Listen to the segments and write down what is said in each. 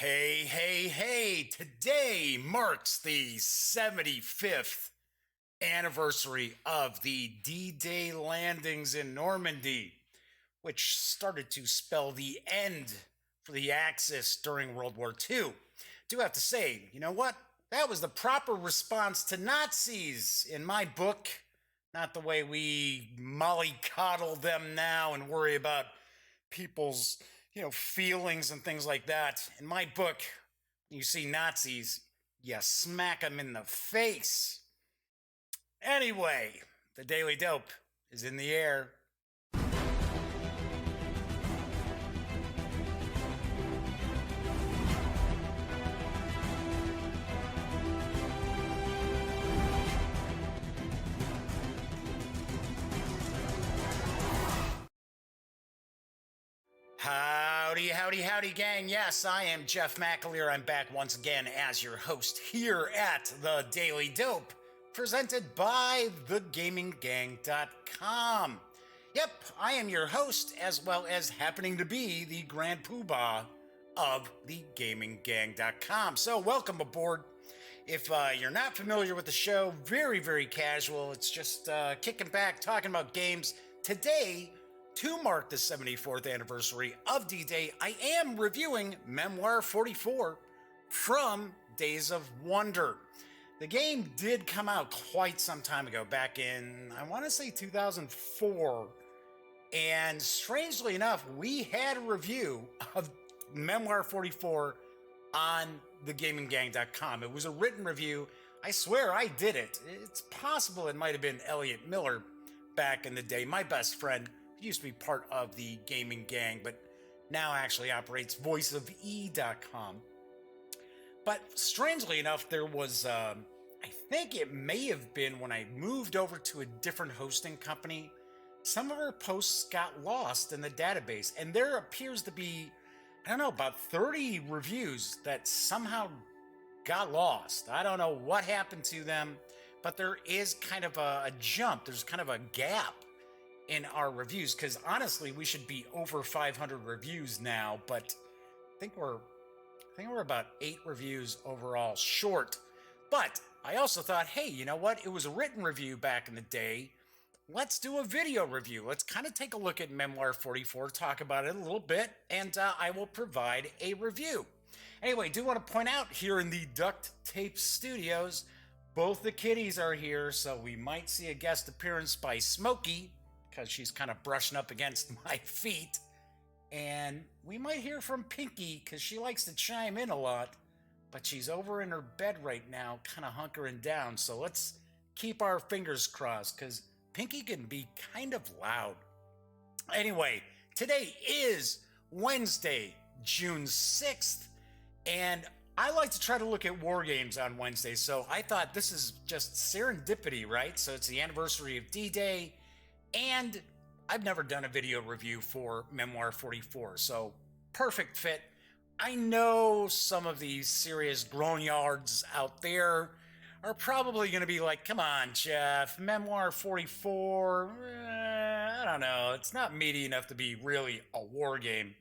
Hey, today marks the 75th anniversary of the D-Day landings in Normandy, which started to spell the end for the Axis during World War II. Do have to say, you know what? That was the proper response to Nazis in my book, not the way we mollycoddle them now and worry about people's feelings and things like that. In my book, you see Nazis, you smack them in the face. Anyway, the Daily Dope is in the air. Howdy, gang. Yes, I am Jeff McAleer. I'm back once again as your host here at the Daily Dope, presented by thegaminggang.com. Yep, I am your host, as well as happening to be the Grand Poobah of thegaminggang.com. So welcome aboard. If you're not familiar with the show, very casual. It's just kicking back, talking about games. Today, to mark the 74th anniversary of D-Day, I am reviewing Memoir 44 from Days of Wonder. The game did come out quite some time ago, back in, I want to say 2004. And strangely enough, we had a review of Memoir 44 on thegaminggang.com. It was a written review. I swear I did it. It's possible it might have been Elliot Miller back in the day, my best friend. He used to be part of the Gaming Gang, but now actually operates voiceofe.com. But strangely enough, there was, I think it may have been when I moved over to a different hosting company, some of our posts got lost in the database, and there appears to be, I don't know, about 30 reviews that somehow got lost. I don't know what happened to them, but there is kind of a jump. There's kind of a gap in our reviews, because honestly, we should be over 500 reviews now, but I think we're about 8 reviews overall short. But I also thought, hey, you know what? It was a written review back in the day. Let's do a video review. Let's kind of take a look at Memoir 44, talk about it a little bit, and I will provide a review. Anyway, I do want to point out here in the Duct Tape Studios, both the kitties are here, so we might see a guest appearance by Smokey, because she's kind of brushing up against my feet. And we might hear from Pinky, because she likes to chime in a lot, but she's over in her bed right now, kind of hunkering down. So let's keep our fingers crossed, because Pinky can be kind of loud. Anyway, today is Wednesday, June 6th, and I like to try to look at war games on Wednesday, so I thought this is just serendipity, right? So it's the anniversary of D-Day, and I've never done a video review for Memoir 44, so perfect fit. I know some of these serious grognards out there are probably going to be like, come on, Jeff, Memoir 44, I don't know, it's not meaty enough to be really a war game.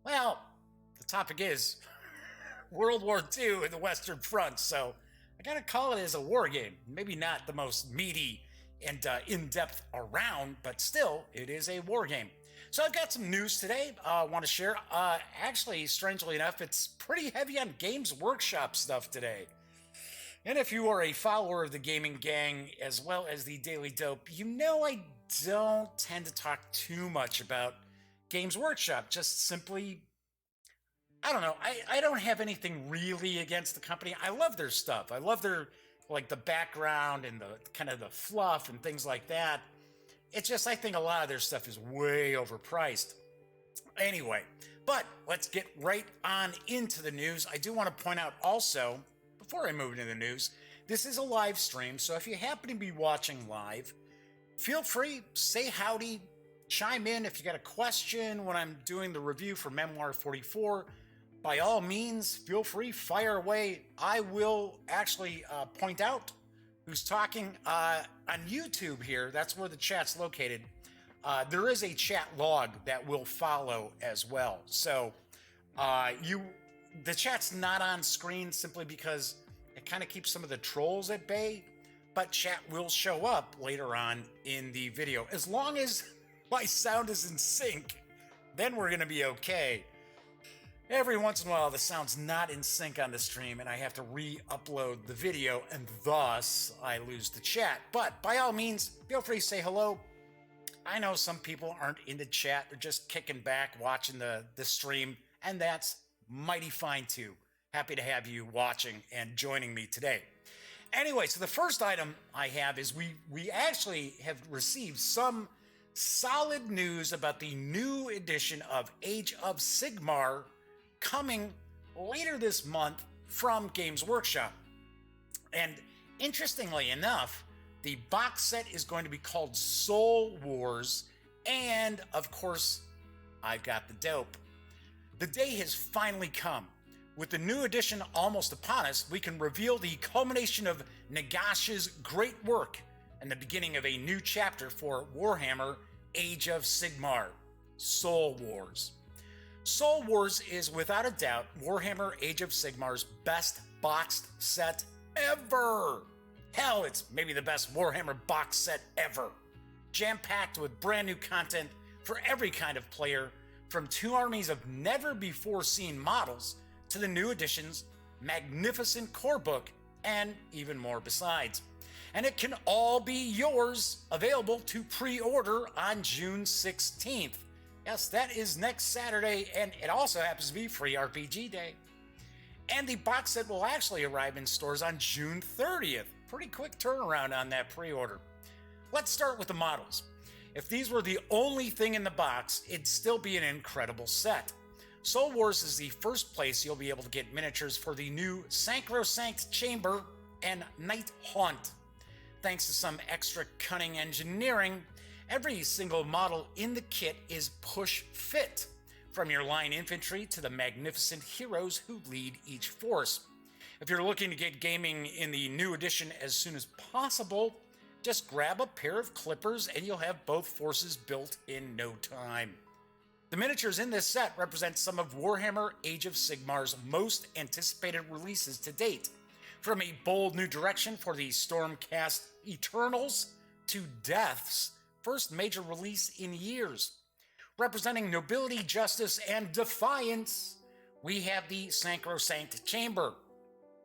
Well, the topic is World War II and the Western Front, so I gotta call it as a war game. Maybe not the most meaty and in-depth around, but still, it is a war game. So I've got some news today I want to share. Actually, strangely enough, it's pretty heavy on Games Workshop stuff today. And if you are a follower of the Gaming Gang as well as the Daily Dope, you know I don't tend to talk too much about Games Workshop. Just simply, I don't know. I don't have anything really against the company. I love their stuff. I love their, like, the background and the kind of the fluff and things like that. It's just, I think a lot of their stuff is way overpriced. Anyway, but let's get right on into the news. I do want to point out also, before I move into the news, this is a live stream, so if you happen to be watching live, feel free, say howdy, chime in if you got a question when I'm doing the review for Memoir 44. By all means, feel free, fire away. I will actually point out who's talking on YouTube here. That's where the chat's located. There is a chat log that will follow as well. So you The chat's not on screen simply because it kind of keeps some of the trolls at bay, but chat will show up later on in the video. As long as my sound is in sync, then we're going to be okay. Every once in a while, the sound's not in sync on the stream, and I have to re-upload the video, and thus I lose the chat. But by all means, feel free to say hello. I know some people aren't into chat. They're just kicking back, watching the stream, and that's mighty fine too. Happy to have you watching and joining me today. Anyway, so the first item I have is we actually have received some solid news about the new edition of Age of Sigmar coming later this month from Games Workshop. And interestingly enough, the box set is going to be called Soul Wars, and of course, I've got the dope. The day has finally come. With the new edition almost upon us, we can reveal the culmination of Nagash's great work and the beginning of a new chapter for Warhammer Age of Sigmar, Soul Wars. Soul Wars is without a doubt Warhammer Age of Sigmar's best boxed set ever. Hell, it's maybe the best Warhammer box set ever. Jam-packed with brand new content for every kind of player, from two armies of never-before-seen models to the new edition's magnificent core book and even more besides. And it can all be yours, available to pre-order on June 16th. Yes, that is next Saturday, and it also happens to be Free RPG Day. And the box set will actually arrive in stores on June 30th. Pretty quick turnaround on that pre-order. Let's start with the models. If these were the only thing in the box, it'd still be an incredible set. Soul Wars is the first place you'll be able to get miniatures for the new Sacrosanct Chamber and Night Haunt. Thanks to some extra cunning engineering, every single model in the kit is push-fit, from your line infantry to the magnificent heroes who lead each force. If you're looking to get gaming in the new edition as soon as possible, just grab a pair of clippers and you'll have both forces built in no time. The miniatures in this set represent some of Warhammer Age of Sigmar's most anticipated releases to date, from a bold new direction for the Stormcast Eternals to Death's first major release in years. Representing nobility, justice, and defiance, we have the Sacrosanct Chamber,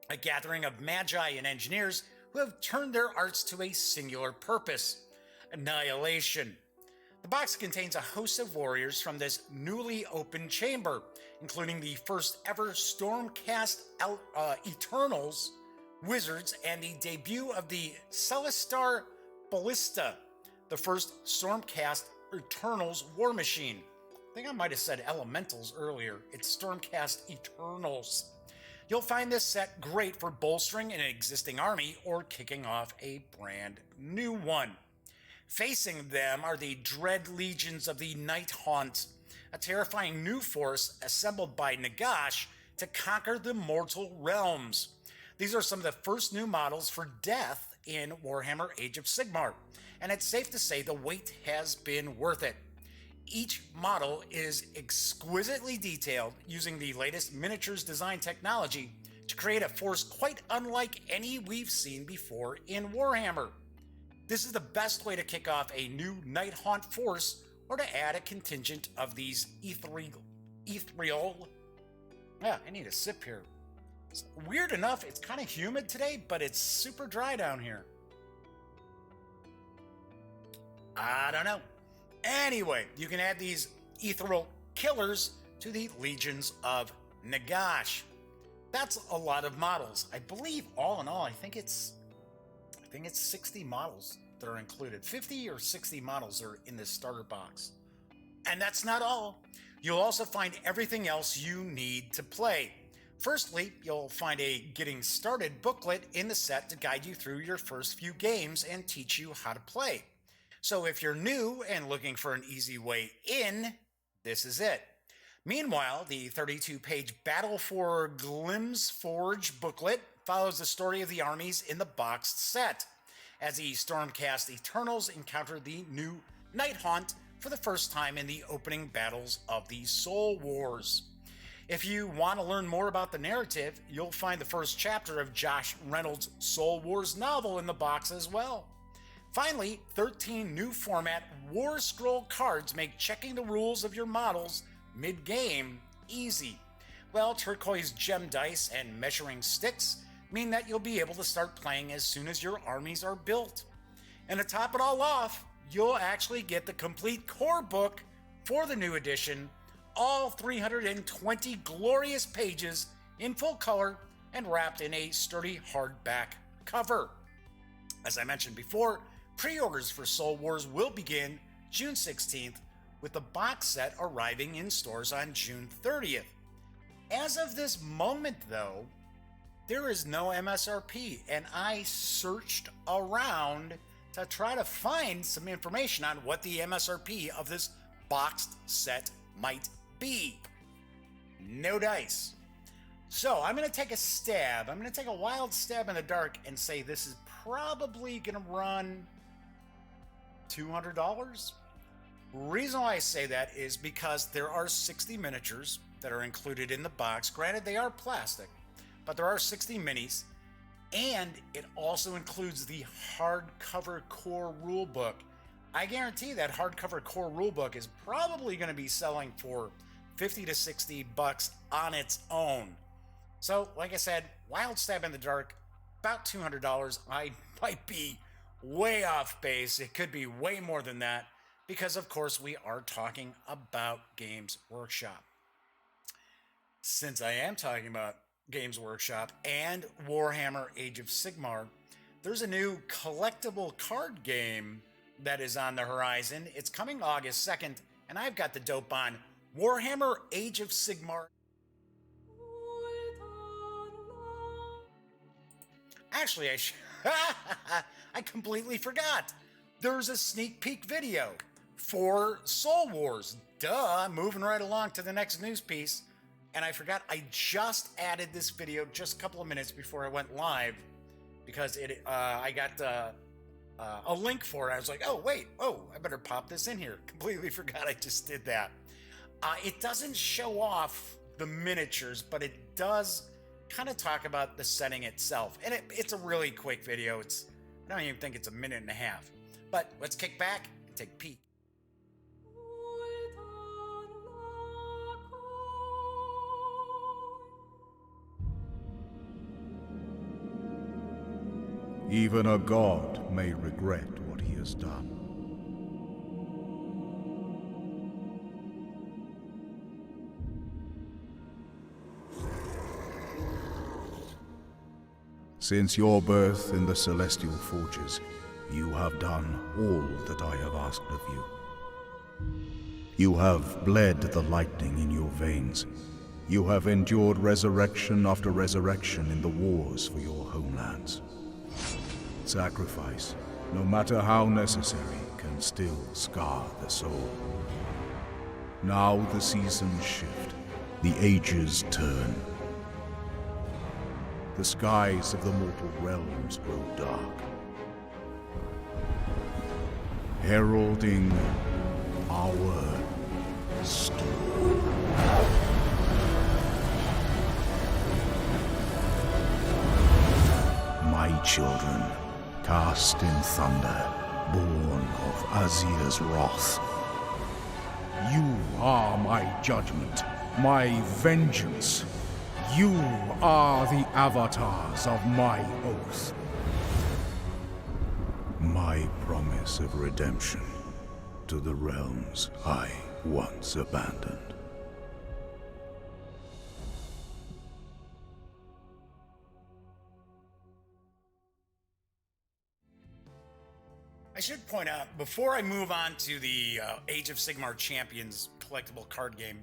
a gathering of magi and engineers who have turned their arts to a singular purpose: annihilation. The box contains a host of warriors from this newly opened chamber, including the first ever Stormcast Eternals wizards and the debut of the Celestar Ballista, the first Stormcast Eternals war machine. I think I might have said Elementals earlier. It's Stormcast Eternals. You'll find this set great for bolstering an existing army or kicking off a brand new one. Facing them are the Dread Legions of the Night Haunt, a terrifying new force assembled by Nagash to conquer the mortal realms. These are some of the first new models for Death in Warhammer Age of Sigmar, and it's safe to say the wait has been worth it. Each model is exquisitely detailed, using the latest miniatures design technology to create a force quite unlike any we've seen before in Warhammer. This is the best way to kick off a new Night Haunt force, or to add a contingent of these ethereal. Yeah, I need a sip here. Weird enough, it's kind of humid today, but it's super dry down here. I don't know. Anyway, you can add these ethereal killers to the Legions of Nagash. That's a lot of models. I believe all in all, I think it's 60 models that are included. 50 or 60 models are in this starter box. And that's not all. You'll also find everything else you need to play. Firstly, you'll find a getting started booklet in the set to guide you through your first few games and teach you how to play. So if you're new and looking for an easy way in, this is it. Meanwhile, the 32-page Battle for Glimsforge booklet follows the story of the armies in the boxed set, as the Stormcast Eternals encounter the new Night Haunt for the first time in the opening battles of the Soul Wars. If you want to learn more about the narrative, you'll find the first chapter of Josh Reynolds' Soul Wars novel in the box as well. Finally, 13 new format War Scroll cards make checking the rules of your models mid-game easy. Well, turquoise gem dice and measuring sticks mean that you'll be able to start playing as soon as your armies are built. And to top it all off, you'll actually get the complete core book for the new edition, all 320 glorious pages in full color and wrapped in a sturdy hardback cover. As I mentioned before, pre-orders for Soul Wars will begin June 16th, with the box set arriving in stores on June 30th. As of this moment, though, there is no MSRP, and I searched around to try to find some information on what the MSRP of this boxed set might be. No dice. So I'm going to take a stab. I'm going to take a wild stab in the dark and say this is probably going to run $200. Reason why I say that is because there are 60 miniatures that are included in the box. Granted, they are plastic, but there are 60 minis, and it also includes the hardcover core rulebook. I guarantee that hardcover core rulebook is probably going to be selling for $50 to $60 on its own. So, like I said, wild stab in the dark, about $200. I might be way off base. It could be way more than that, because of course we are talking about Games Workshop. Since I am talking about Games Workshop and Warhammer Age of Sigmar, there's a new collectible card game that is on the horizon. It's coming August 2nd, and I've got the dope on Warhammer Age of Sigmar. Actually, I completely forgot. There's a sneak peek video for Soul Wars. Duh, moving right along to the next news piece. And I forgot, I just added this video just a couple of minutes before I went live, because I got a link for it. I was like, oh, wait, I better pop this in here. Completely forgot I just did that. It doesn't show off the miniatures, but it does kind of talk about the setting itself. And it's a really quick video. I don't even think it's a minute and a half. But let's kick back and take a peek. Even a god may regret what he has done. Since your birth in the celestial forges, you have done all that I have asked of you. You have bled the lightning in your veins. You have endured resurrection after resurrection in the wars for your homelands. Sacrifice, no matter how necessary, can still scar the soul. Now the seasons shift, the ages turn. The skies of the mortal realms grow dark, heralding our storm. My children, cast in thunder, born of Azir's wrath. You are my judgment, my vengeance. You are the avatars of my oath. My promise of redemption to the realms I once abandoned. I should point out, before I move on to the Age of Sigmar Champions collectible card game,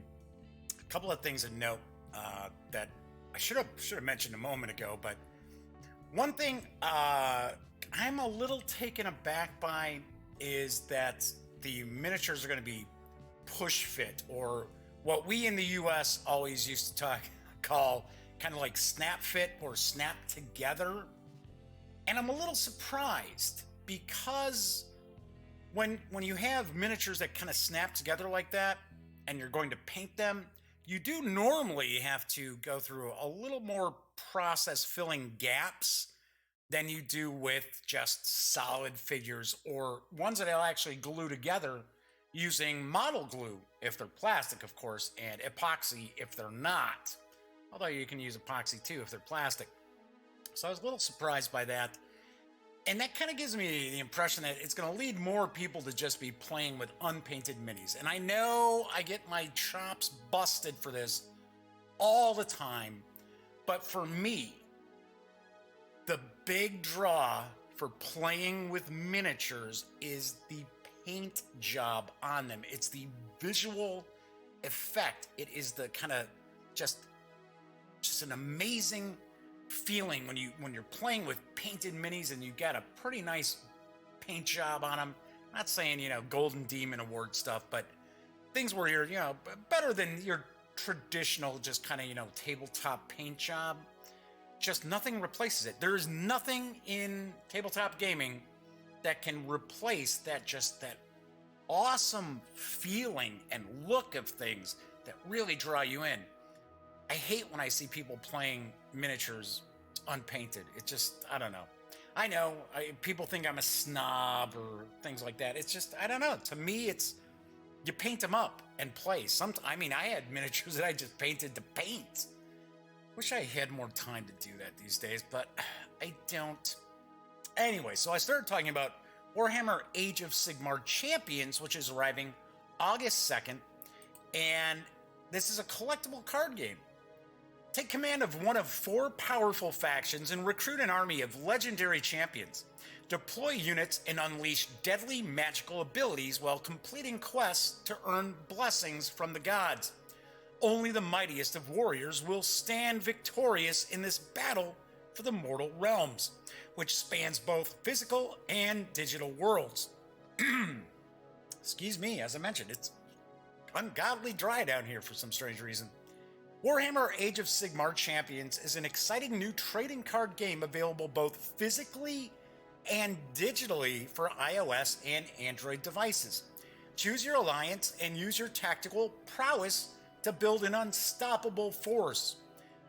a couple of things to note that I should have mentioned a moment ago. But one thing I'm a little taken aback by is that the miniatures are going to be push fit, or what we in the US always used to call kind of like snap fit or snap together. And I'm a little surprised, because when you have miniatures that kind of snap together like that and you're going to paint them, you do normally have to go through a little more process filling gaps than you do with just solid figures or ones that I'll actually glue together using model glue if they're plastic, of course, and epoxy if they're not. Although you can use epoxy too if they're plastic. So I was a little surprised by that. And that kind of gives me the impression that it's going to lead more people to just be playing with unpainted minis. And I know I get my chops busted for this all the time, but for me, the big draw for playing with miniatures is the paint job on them. It's the visual effect. It is the kind of just an amazing feeling when you're playing with painted minis and you got a pretty nice paint job on them. I'm not saying, Golden Demon Award stuff, but things where you're, better than your traditional just kind of, tabletop paint job. Just nothing replaces it. There is nothing in tabletop gaming that can replace that awesome feeling and look of things that really draw you in. I hate when I see people playing miniatures unpainted. It just, I don't know. I know people think I'm a snob or things like that. It's just, I don't know. To me, it's, you paint them up and play. I had miniatures that I just painted to paint. Wish I had more time to do that these days, but I don't. Anyway, so I started talking about Warhammer Age of Sigmar Champions, which is arriving August 2nd, and this is a collectible card game. Take command of one of 4 powerful factions and recruit an army of legendary champions. Deploy units and unleash deadly magical abilities while completing quests to earn blessings from the gods. Only the mightiest of warriors will stand victorious in this battle for the mortal realms, which spans both physical and digital worlds. Excuse me, as I mentioned, it's ungodly dry down here for some strange reason. Warhammer Age of Sigmar Champions is an exciting new trading card game available both physically and digitally for iOS and Android devices. Choose your alliance and use your tactical prowess to build an unstoppable force.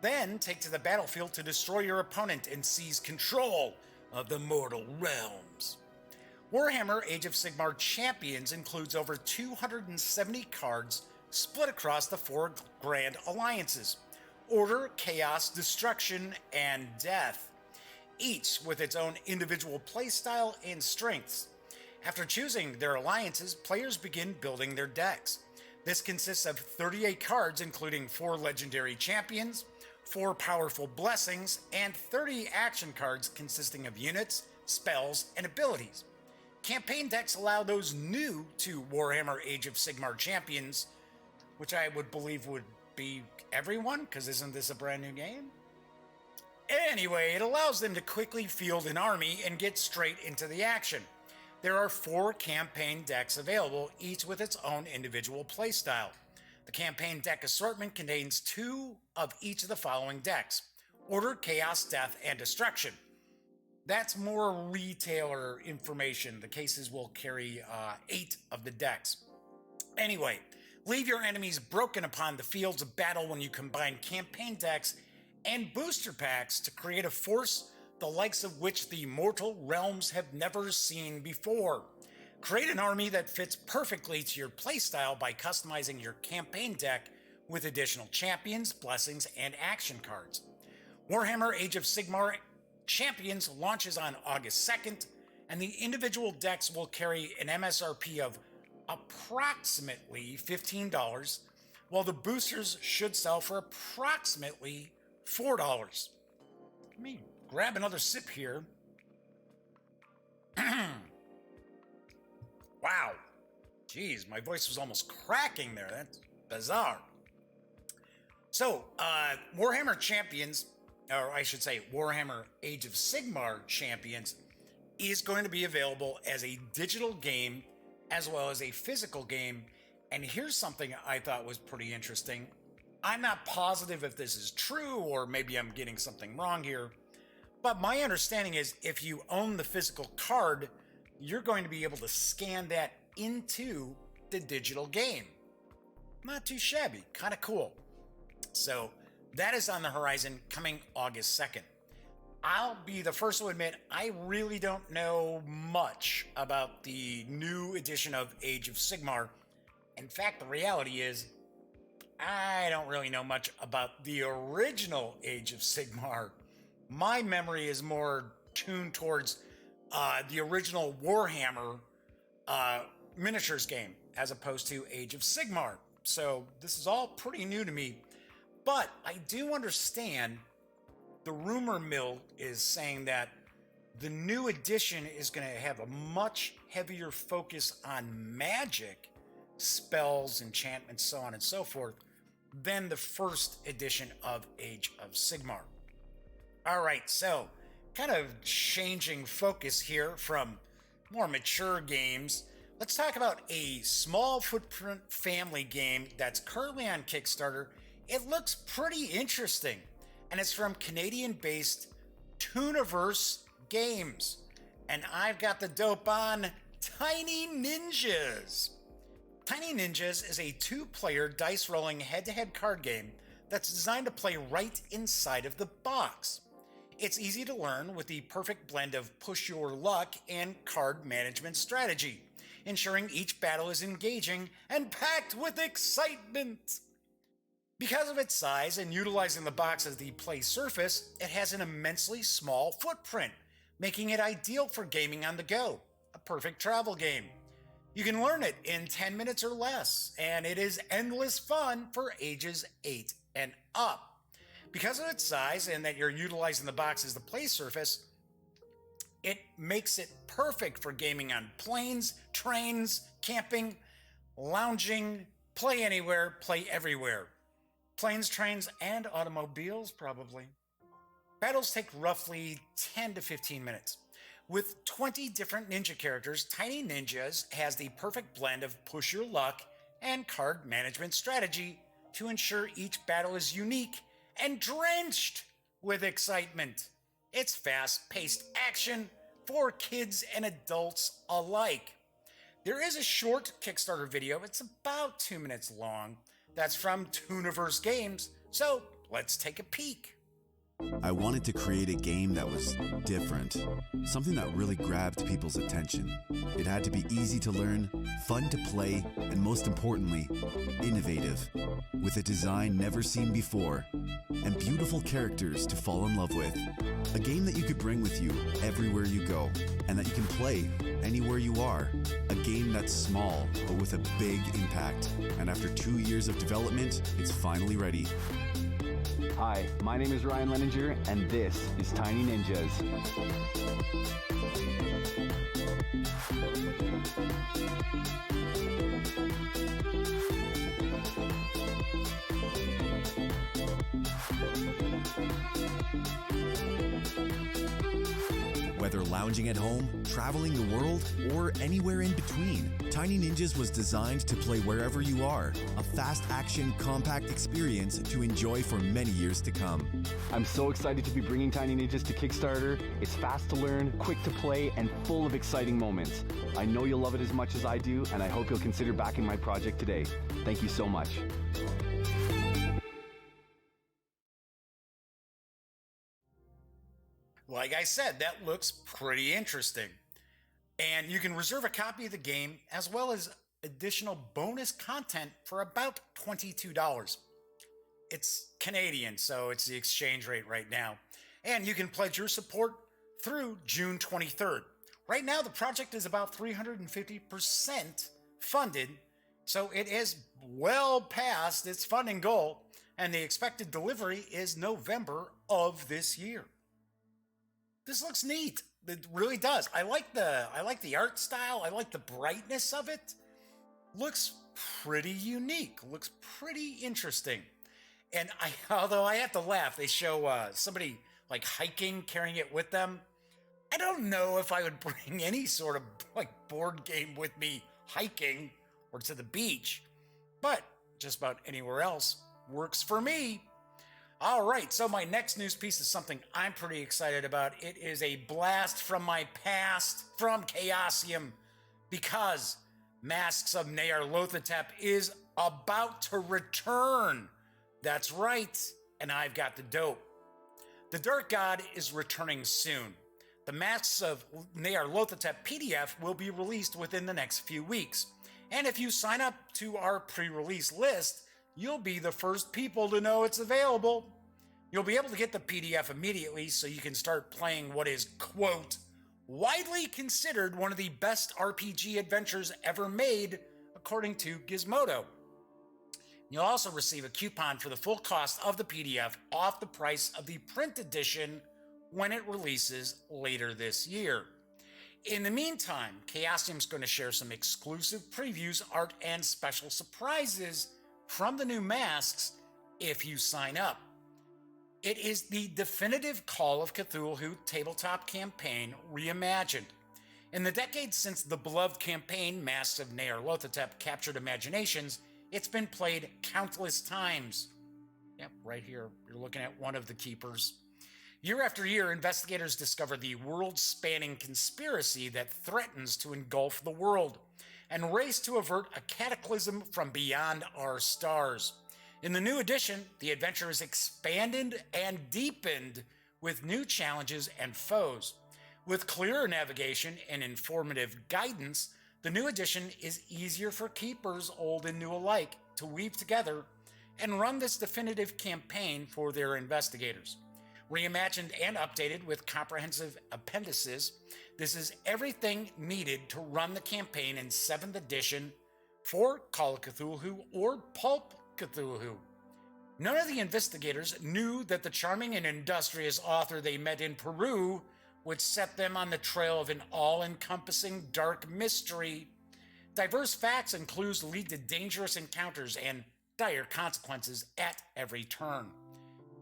Then take to the battlefield to destroy your opponent and seize control of the mortal realms. Warhammer Age of Sigmar Champions includes over 270 cards split across the 4 grand alliances: Order, Chaos, Destruction, and Death, each with its own individual playstyle and strengths. After choosing their alliances, players begin building their decks. This consists of 38 cards, including 4 legendary champions, 4 powerful blessings, and 30 action cards consisting of units, spells, and abilities. Campaign decks allow those new to Warhammer Age of Sigmar Champions, which I would believe would be everyone, because isn't this a brand new game? Anyway, it allows them to quickly field an army and get straight into the action. There are 4 campaign decks available, each with its own individual playstyle. The campaign deck assortment contains 2 of each of the following decks: Order, Chaos, Death, and Destruction. That's more retailer information. The cases will carry 8 of the decks. Anyway, leave your enemies broken upon the fields of battle when you combine campaign decks and booster packs to create a force the likes of which the mortal realms have never seen before. Create an army that fits perfectly to your playstyle by customizing your campaign deck with additional champions, blessings, and action cards. Warhammer Age of Sigmar Champions launches on August 2nd, and the individual decks will carry an MSRP of approximately $15, while the boosters should sell for approximately $4. Let me grab another sip here. Wow. Jeez, my voice was almost cracking there. That's bizarre. So, Warhammer Champions, or I should say Warhammer Age of Sigmar Champions, is going to be available as a digital game as well as a physical game. And here's something I thought was pretty interesting. I'm not positive if this is true, or maybe I'm getting something wrong here, but my understanding is if you own the physical card, you're going to be able to scan that into the digital game. Not too shabby, kind of cool. So that is on the horizon coming August 2nd. I'll be the first to admit I really don't know much about the new edition of Age of Sigmar. In fact, the reality is I don't really know much about the original Age of Sigmar. My memory is more tuned towards the original Warhammer miniatures game as opposed to Age of Sigmar. So this is all pretty new to me. But I do understand the rumor mill is saying that the new edition is going to have a much heavier focus on magic, spells, enchantments, so on and so forth, than the first edition of Age of Sigmar. All right, so kind of changing focus here from more mature games, let's talk about a small footprint family game that's currently on Kickstarter. It looks pretty interesting, and it's from Canadian-based Tooniverse Games. And I've got the dope on Tiny Ninjas. Tiny Ninjas is a 2-player dice-rolling head-to-head card game that's designed to play right inside of the box. It's easy to learn with the perfect blend of push your luck and card management strategy, ensuring each battle is engaging and packed with excitement. Because of its size and utilizing the box as the play surface, it has an immensely small footprint, making it ideal for gaming on the go, a perfect travel game. You can learn it in 10 minutes or less, and it is endless fun for ages 8 and up. Because of its size and that you're utilizing the box as the play surface, it makes it perfect for gaming on planes, trains, camping, lounging, play anywhere, play everywhere. Planes, trains, and automobiles, probably. Battles take roughly 10 to 15 minutes. With 20 different ninja characters, Tiny Ninjas has the perfect blend of push your luck and card management strategy to ensure each battle is unique and drenched with excitement. It's fast-paced action for kids and adults alike. There is a short Kickstarter video, it's about 2 minutes long, that's from Tooniverse Games, so let's take a peek. I wanted to create a game that was different, something that really grabbed people's attention. It had to be easy to learn, fun to play, and most importantly, innovative, with a design never seen before, and beautiful characters to fall in love with. A game that you could bring with you everywhere you go, and that you can play anywhere you are. A game that's small, but with a big impact. And after 2 years of development, it's finally ready. Hi, my name is Ryan Leninger, and this is Tiny Ninjas. Whether lounging at home, traveling the world, or anywhere in between, Tiny Ninjas was designed to play wherever you are. A fast-action, compact experience to enjoy for many years to come. I'm so excited to be bringing Tiny Ninjas to Kickstarter. It's fast to learn, quick to play, and full of exciting moments. I know you'll love it as much as I do, and I hope you'll consider backing my project today. Thank you so much. Like I said, that looks pretty interesting. And you can reserve a copy of the game as well as additional bonus content for about $22. It's Canadian, so it's the exchange rate right now. And you can pledge your support through June 23rd. Right now, the project is about 350% funded, so it is well past its funding goal, and the expected delivery is November of this year. This looks neat. It really does. I like the art style. I like the brightness of it. Looks pretty unique. Looks pretty interesting. And although I have to laugh, they show somebody like hiking, carrying it with them. I don't know if I would bring any sort of like board game with me hiking or to the beach, but just about anywhere else works for me. All right, so my next news piece is something I'm pretty excited about. It is a blast from my past from Chaosium, because Masks of Nyarlathotep is about to return That's right, and I've got the dope. The Dark God is returning soon. The Masks of Nyarlathotep PDF will be released within the next few weeks. And if you sign up to our pre-release list, you'll be the first people to know it's available. You'll be able to get the PDF immediately so you can start playing what is, quote, widely considered one of the best RPG adventures ever made, according to Gizmodo. You'll also receive a coupon for the full cost of the PDF off the price of the print edition when it releases later this year. In the meantime, Chaosium's going to share some exclusive previews, art, and special surprises from the new masks if you sign up. It is the definitive Call of Cthulhu tabletop campaign reimagined. In the decades since the beloved campaign Masks of Nyarlathotep captured imaginations, it's been played countless times. Yep, right here, you're looking at one of the keepers. Year after year, investigators discover the world-spanning conspiracy that threatens to engulf the world and race to avert a cataclysm from beyond our stars. In the new edition, the adventure is expanded and deepened with new challenges and foes. With clearer navigation and informative guidance, the new edition is easier for keepers, old and new alike, to weave together and run this definitive campaign for their investigators. Reimagined and updated with comprehensive appendices, this is everything needed to run the campaign in 7th edition for Call of Cthulhu or Pulp Cthulhu. None of the investigators knew that the charming and industrious author they met in Peru would set them on the trail of an all-encompassing dark mystery. Diverse facts and clues lead to dangerous encounters and dire consequences at every turn.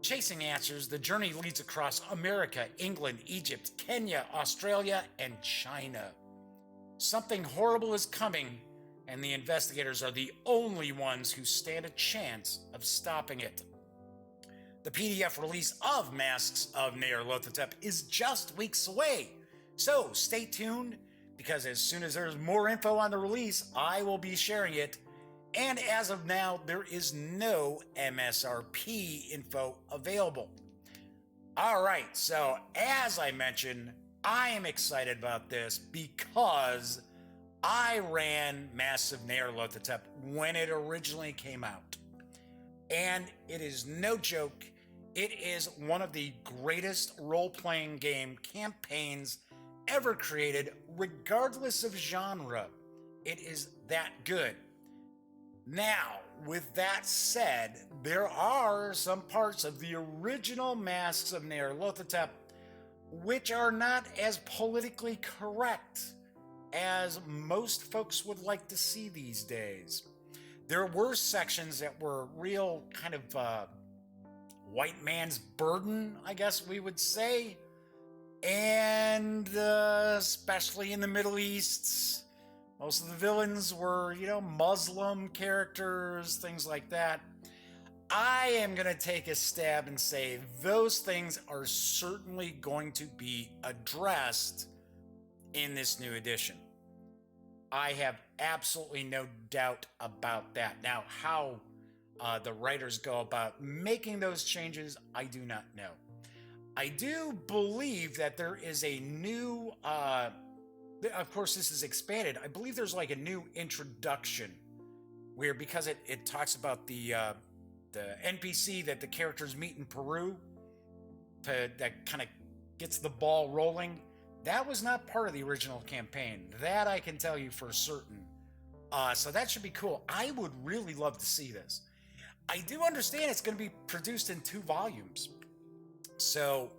Chasing answers, the journey leads across America, England, Egypt, Kenya, Australia, and China. Something horrible is coming, and the investigators are the only ones who stand a chance of stopping it. The PDF release of Masks of Nyarlathotep is just weeks away, so stay tuned, because as soon as there's more info on the release, I will be sharing it. And as of now, there is no MSRP info available. All right, so as I mentioned, I am excited about this because I ran Masks of Nyarlathotep when it originally came out. And it is no joke, it is one of the greatest role-playing game campaigns ever created, regardless of genre. It is that good. Now, with that said, there are some parts of the original Masks of Nyarlathotep which are not as politically correct as most folks would like to see these days. There were sections that were real kind of white man's burden, I guess we would say, and especially in the Middle East, most of the villains were, Muslim characters, things like that. I am going to take a stab and say those things are certainly going to be addressed in this new edition. I have absolutely no doubt about that. Now, how the writers go about making those changes, I do not know. I do believe that there is a new, of course this is expanded, I believe there's like a new introduction where, because it talks about the NPC that the characters meet in Peru, that kind of gets the ball rolling. That was not part of the original campaign. That I can tell you for certain. So that should be cool. I would really love to see this. I do understand it's going to be produced in 2 volumes. So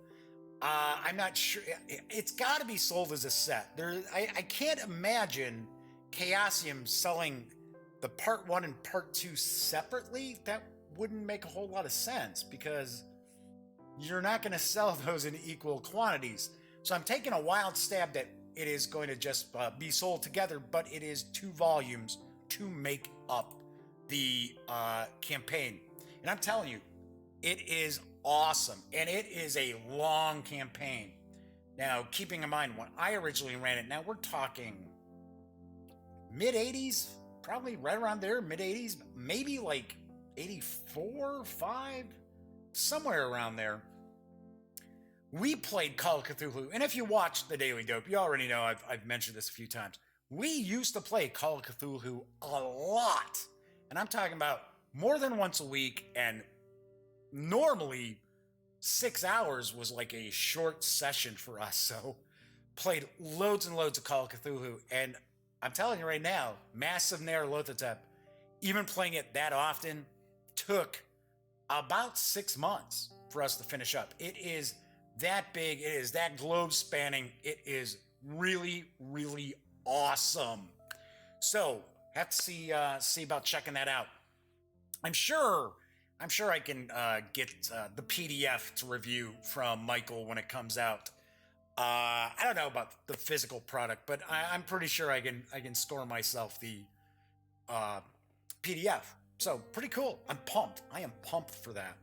I'm not sure. It's got to be sold as a set. I can't imagine Chaosium selling the part 1 and part 2 separately. That wouldn't make a whole lot of sense because you're not going to sell those in equal quantities. So I'm taking a wild stab that it is going to just be sold together, but it is 2 volumes to make up the campaign. And I'm telling you, it is awesome, and it is a long campaign. Now, keeping in mind, when I originally ran it, now we're talking mid-80s, probably right around there, mid-80s, maybe like 84, 5, somewhere around there, we played Call of Cthulhu. And if you watch the Daily Dope, you already know I've mentioned this a few times. We used to play Call of Cthulhu a lot. And I'm talking about more than once a week. And normally 6 hours was like a short session for us. So played loads and loads of Call of Cthulhu. And I'm telling you right now, Massive Nyarlathotep, even playing it that often, took about 6 months for us to finish up. It is that big. It is that globe spanning. It is really, really awesome. So have to see about checking that out. I'm sure I can get the PDF to review from Michael when it comes out. I don't know about the physical product, but I'm pretty sure I can score myself the PDF. So pretty cool. I'm pumped. I am pumped for that.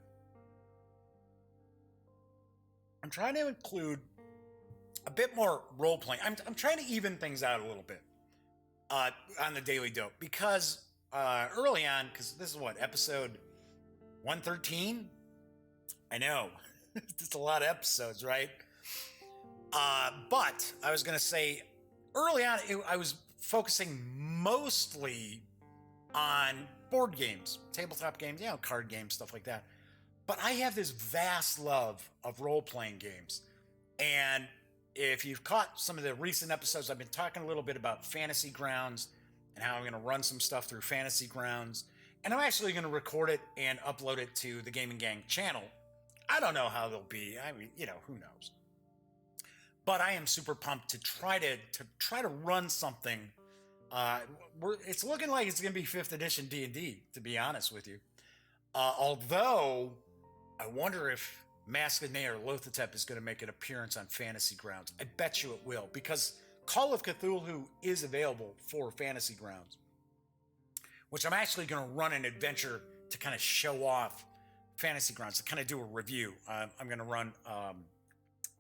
I'm trying to include a bit more role playing. I'm trying to even things out a little bit on the Daily Dope because early on, because this is what, episode 113? I know. It's a lot of episodes, right? But I was going to say early on, I was focusing mostly on board games, tabletop games, card games, stuff like that. But I have this vast love of role-playing games. And if you've caught some of the recent episodes, I've been talking a little bit about Fantasy Grounds and how I'm going to run some stuff through Fantasy Grounds. And I'm actually going to record it and upload it to the Gaming Gang channel. I don't know how they'll be. I mean, who knows? But I am super pumped to try to run something. It's looking like it's going to be 5th edition D&D, to be honest with you. Although, I wonder if Mask of Nyarlathotep is going to make an appearance on Fantasy Grounds. I bet you it will, because Call of Cthulhu is available for Fantasy Grounds, which I'm actually going to run an adventure to kind of show off Fantasy Grounds, to kind of do a review. I'm going to run, what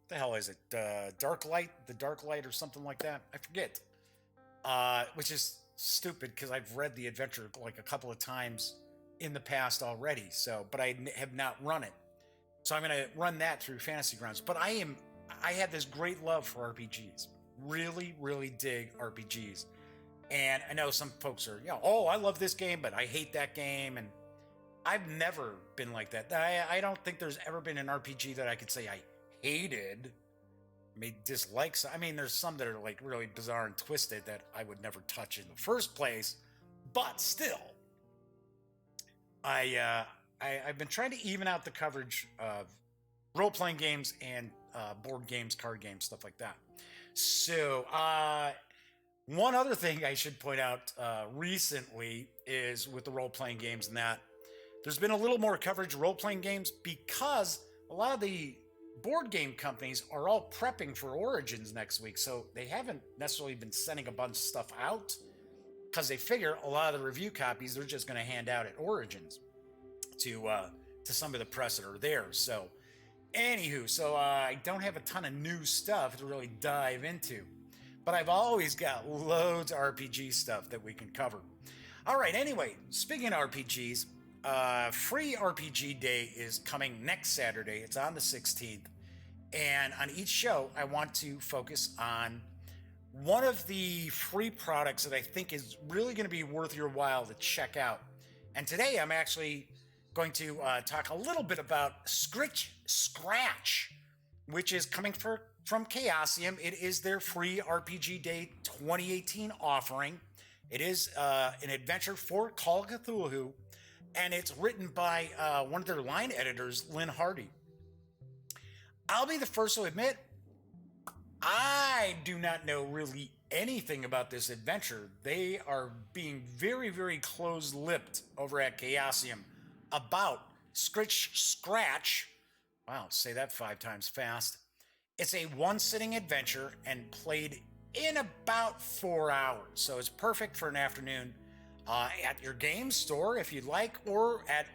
the hell is it? The Dark Light or something like that. I forget. Which is stupid because I've read the adventure like a couple of times in the past already. But I have not run it. So I'm going to run that through Fantasy Grounds. But I have this great love for RPGs. Really, really dig RPGs. And I know some folks are, I love this game, but I hate that game. And I've never been like that. I don't think there's ever been an RPG that I could say I hated. Made dislikes. I mean, there's some that are like really bizarre and twisted that I would never touch in the first place. But still, I've been trying to even out the coverage of role-playing games and board games, card games, stuff like that. So, one other thing I should point out recently is with the role-playing games and that there's been a little more coverage of role-playing games because a lot of the board game companies are all prepping for Origins next week. So they haven't necessarily been sending a bunch of stuff out because they figure a lot of the review copies they're just going to hand out at Origins to some of the press that are there. So anywho, I don't have a ton of new stuff to really dive into, but I've always got loads of RPG stuff that we can cover. All right, anyway, speaking of RPGs, Free RPG Day is coming next Saturday. It's on the 16th. And on each show, I want to focus on one of the free products that I think is really going to be worth your while to check out. And today I'm actually going to talk a little bit about Scritch Scratch, which is coming from Chaosium. It is their Free RPG Day 2018 offering. It is an adventure for Call of Cthulhu. And it's written by one of their line editors, Lynn Hardy. I'll be the first to admit, I do not know really anything about this adventure. They are being very, very close-lipped over at Chaosium about Scritch Scratch. Wow, say that 5 times fast. It's a one-sitting adventure and played in about 4 hours. So it's perfect for an afternoon at your game store if you'd like, or at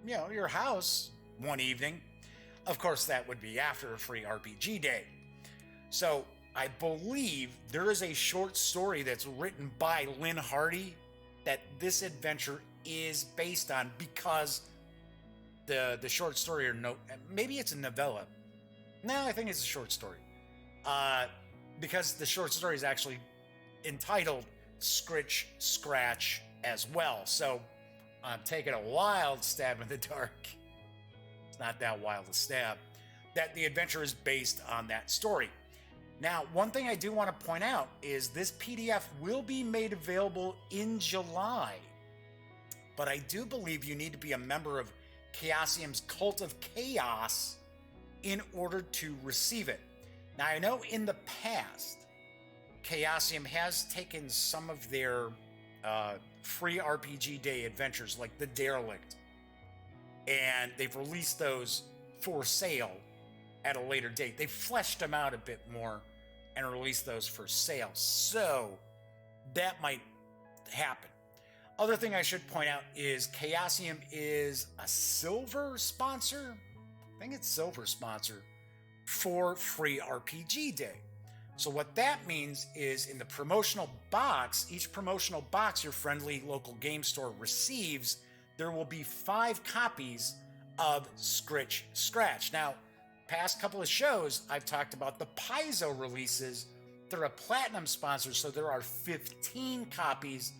your house one evening. Of course, that would be after a Free RPG Day. So I believe there is a short story that's written by Lynn Hardy that this adventure is based on, because the short story, or no, maybe it's a novella. No, I think it's a short story. Because the short story is actually entitled Scritch Scratch as well. So I'm taking a wild stab in the dark. It's not that wild a stab. That the adventure is based on that story. Now, one thing I do want to point out is this PDF will be made available in July. But I do believe you need to be a member of Chaosium's Cult of Chaos in order to receive it. Now, I know in the past, Chaosium has taken some of their free RPG Day adventures, like the Derelict, and they've released those for sale at a later date. They've fleshed them out a bit more and released those for sale. So that might happen. Other thing I should point out is Chaosium is a silver sponsor. I think it's silver sponsor for Free RPG Day. So what that means is in the promotional box, each promotional box your friendly local game store receives, there will be 5 copies of Scritch Scratch. Now, past couple of shows, I've talked about the Paizo releases. They're a platinum sponsor, so there are 15 copies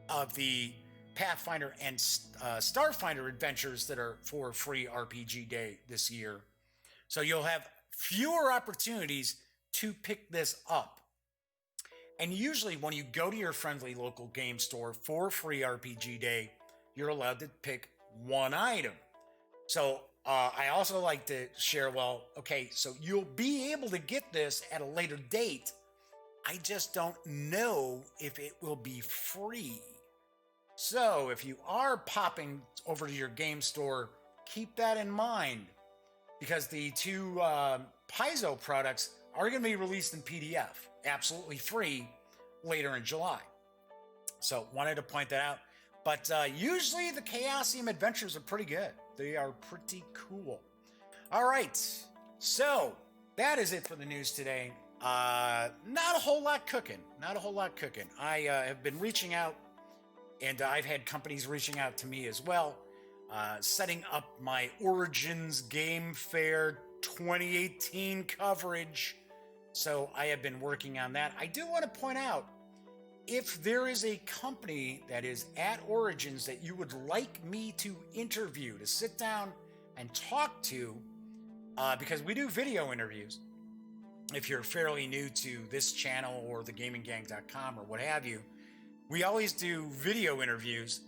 of the Pathfinder and Starfinder adventures that are for Free RPG Day this year. So you'll have fewer opportunities to pick this up. And usually when you go to your friendly local game store for Free RPG Day, you're allowed to pick one item. So I also like to share, well, okay, so you'll be able to get this at a later date. I just don't know if it will be free. So if you are popping over to your game store, keep that in mind, because the 2 Paizo products are going to be released in PDF, absolutely free, later in July. So wanted to point that out. But usually the Chaosium adventures are pretty good. They are pretty cool. All right, so that is it for the news today. Not a whole lot cooking. I have been reaching out, and I've had companies reaching out to me as well, setting up my Origins Game Fair 2018 coverage. So I have been working on that. I do want to point out, if there is a company that is at Origins that you would like me to interview, to sit down and talk to, because we do video interviews. If you're fairly new to this channel or thegaminggang.com or what have you, we always do video interviews.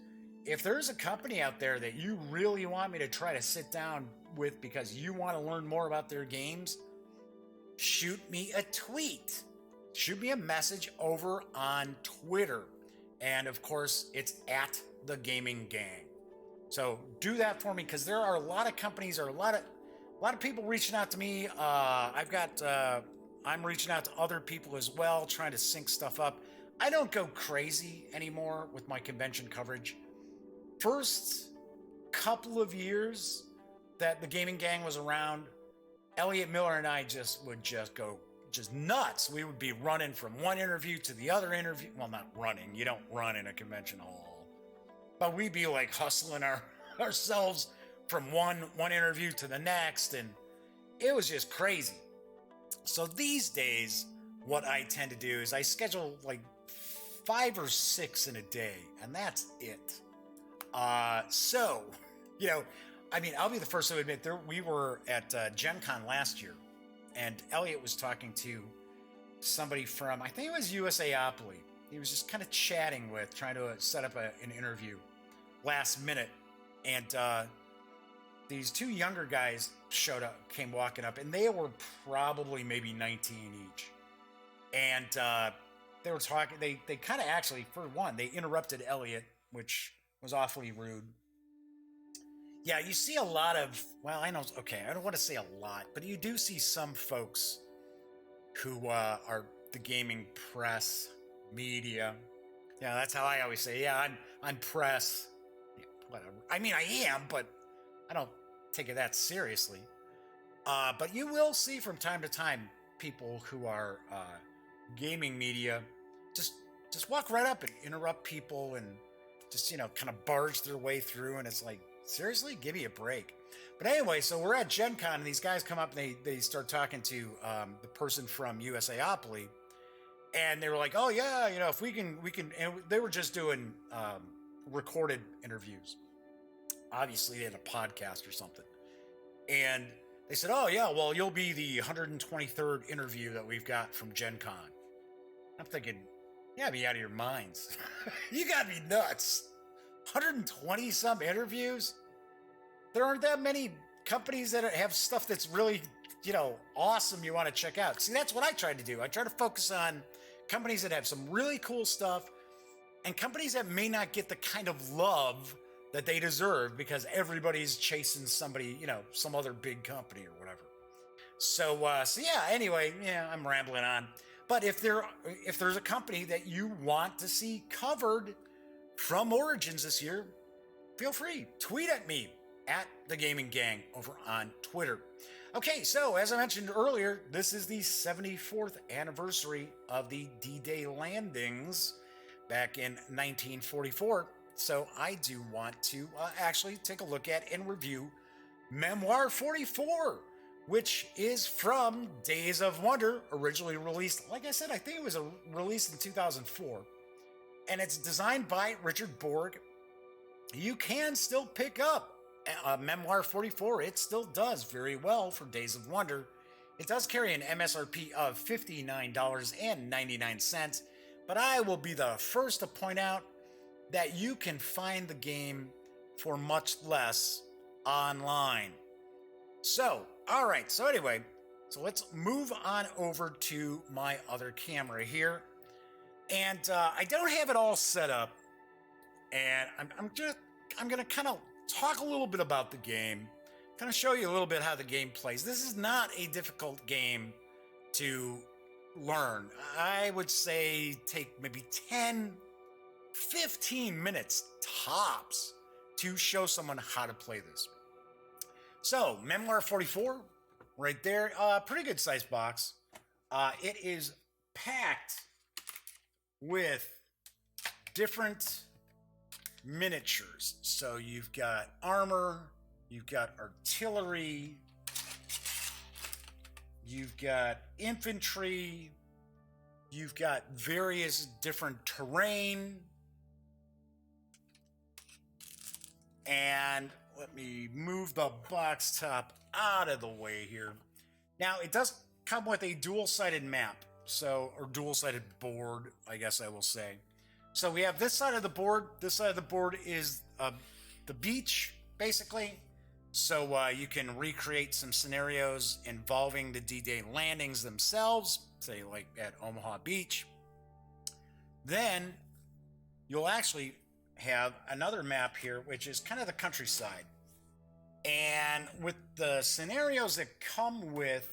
If there's a company out there that you really want me to try to sit down with because you want to learn more about their games, shoot me a tweet. Shoot me a message over on Twitter. And of course, it's at the Gaming Gang. So do that for me, because there are a lot of companies, or a lot of people reaching out to me. I'm reaching out to other people as well, trying to sync stuff up. I don't go crazy anymore with my convention coverage. First couple of years that the Gaming Gang was around, Elliot Miller and I would go nuts. We would be running from one interview to the other interview. Well, not running. You don't run in a convention hall. But we'd be like hustling ourselves from one interview to the next, and it was just crazy. So these days, what I tend to do is I schedule like 5 or 6 in a day, and that's it. So, I'll be the first to admit, we were at Gen Con last year, and Elliot was talking to somebody from, I think it was USAopoly. He was just kind of chatting with, trying to set up an interview last minute. And these 2 younger guys came walking up, and they were probably maybe 19 each. And they were talking, they kind of actually, for one, they interrupted Elliot, which was awfully rude. Yeah, you see a lot of, I don't want to say a lot, but you do see some folks who are the gaming press, media. Yeah, that's how I always say, yeah, I'm press. Yeah, whatever. I mean, I am, but I don't take it that seriously. But you will see from time to time people who are gaming media just walk right up and interrupt people and just, kind of barge their way through. And it's like, seriously, give me a break. But anyway, so we're at Gen Con and these guys come up and they start talking to the person from USAopoly. And they were like, oh yeah, if we can, and they were just doing recorded interviews. Obviously they had a podcast or something. And they said, oh yeah, well, you'll be the 123rd interview that we've got from Gen Con. I'm thinking, yeah, be out of your minds. You gotta be nuts. 120 some interviews? There aren't that many companies that have stuff that's really, awesome you want to check out. See, that's what I tried to do. I try to focus on companies that have some really cool stuff and companies that may not get the kind of love that they deserve because everybody's chasing somebody, some other big company or whatever. So yeah, anyway, I'm rambling on. But if there's a company that you want to see covered from Origins this year, feel free, tweet at me at the Gaming Gang over on Twitter. Okay, so as I mentioned earlier, this is the 74th anniversary of the D-Day landings back in 1944. So I do want to actually take a look at and review Memoir 44, which is from Days of Wonder, originally released, like I said, I think it was released in 2004. And it's designed by Richard Borg. You can still pick up Memoir 44. It still does very well for Days of Wonder. It does carry an MSRP of $59.99, but I will be the first to point out that you can find the game for much less online. So, all right, so anyway, so let's move on over to my other camera here. And I don't have it all set up, and I'm gonna kind of talk a little bit about the game, kind of show you a little bit how the game plays. This is not a difficult game to learn. I would say take maybe 10, 15 minutes tops to show someone how to play this. So, Memoir 44, right there, pretty good size box. It is packed with different miniatures. So you've got armor, you've got artillery, you've got infantry, you've got various different terrain. And let me move the box top out of the way here. Now, it does come with a dual-sided map, or dual-sided board, I guess I will say. So we have this side of the board. This side of the board is the beach, basically. So you can recreate some scenarios involving the D-Day landings themselves, say like at Omaha Beach. Then you'll actually have another map here, which is kind of the countryside. And with the scenarios that come with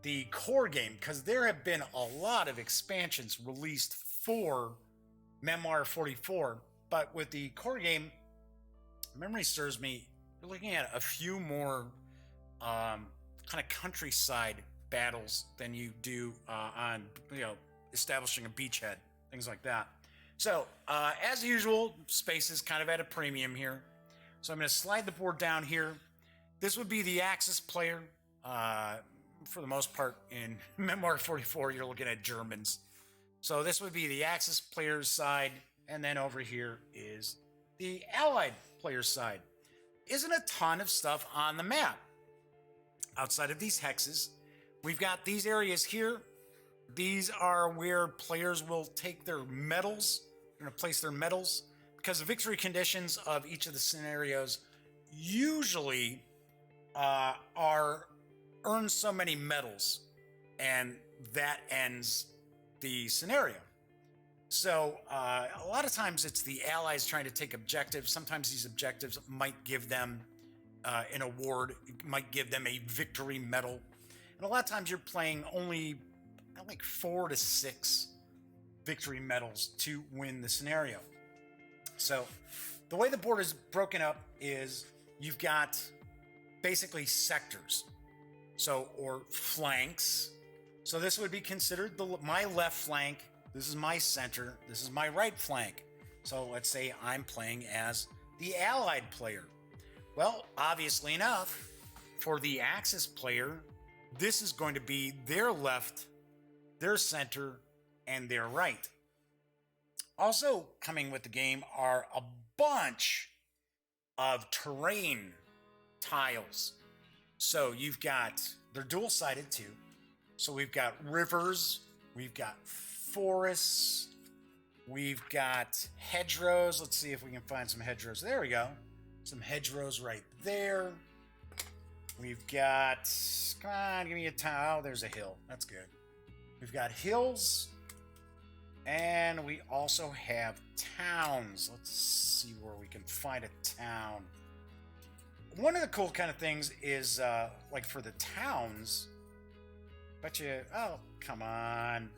the core game, because there have been a lot of expansions released for Memoir 44, but with the core game, memory serves me, you're looking at a few more kind of countryside battles than you do on, establishing a beachhead, things like that. So, as usual, space is kind of at a premium here. So I'm going to slide the board down here. This would be the Axis player. For the most part, in Memoir 44, you're looking at Germans. So this would be the Axis player's side, and then over here is the Allied player's side. Isn't a ton of stuff on the map. Outside of these hexes, we've got these areas here. These are where players will take their medals. They're going to place their medals, because the victory conditions of each of the scenarios usually are earn so many medals, and that ends the scenario. So a lot of times it's the allies trying to take objectives. Sometimes these objectives might give them an award, it might give them a victory medal. And a lot of times you're playing only like 4 to 6 victory medals to win the scenario. So the way the board is broken up is you've got basically sectors, or flanks. So this would be considered my left flank. This is my center. This is my right flank. So let's say I'm playing as the Allied player. Well, obviously enough, for the Axis player, this is going to be their left, their center, and their right. Also coming with the game are a bunch of terrain tiles. So you've got, they're dual-sided too. So we've got rivers, we've got forests, we've got hedgerows. Let's see if we can find some hedgerows. There we go. Some hedgerows right there. We've got, come on, give me a tile. Oh, there's a hill. That's good. We've got hills. And we also have towns. Let's see where we can find a town. One of the cool kind of things is, like for the towns, oh, come on.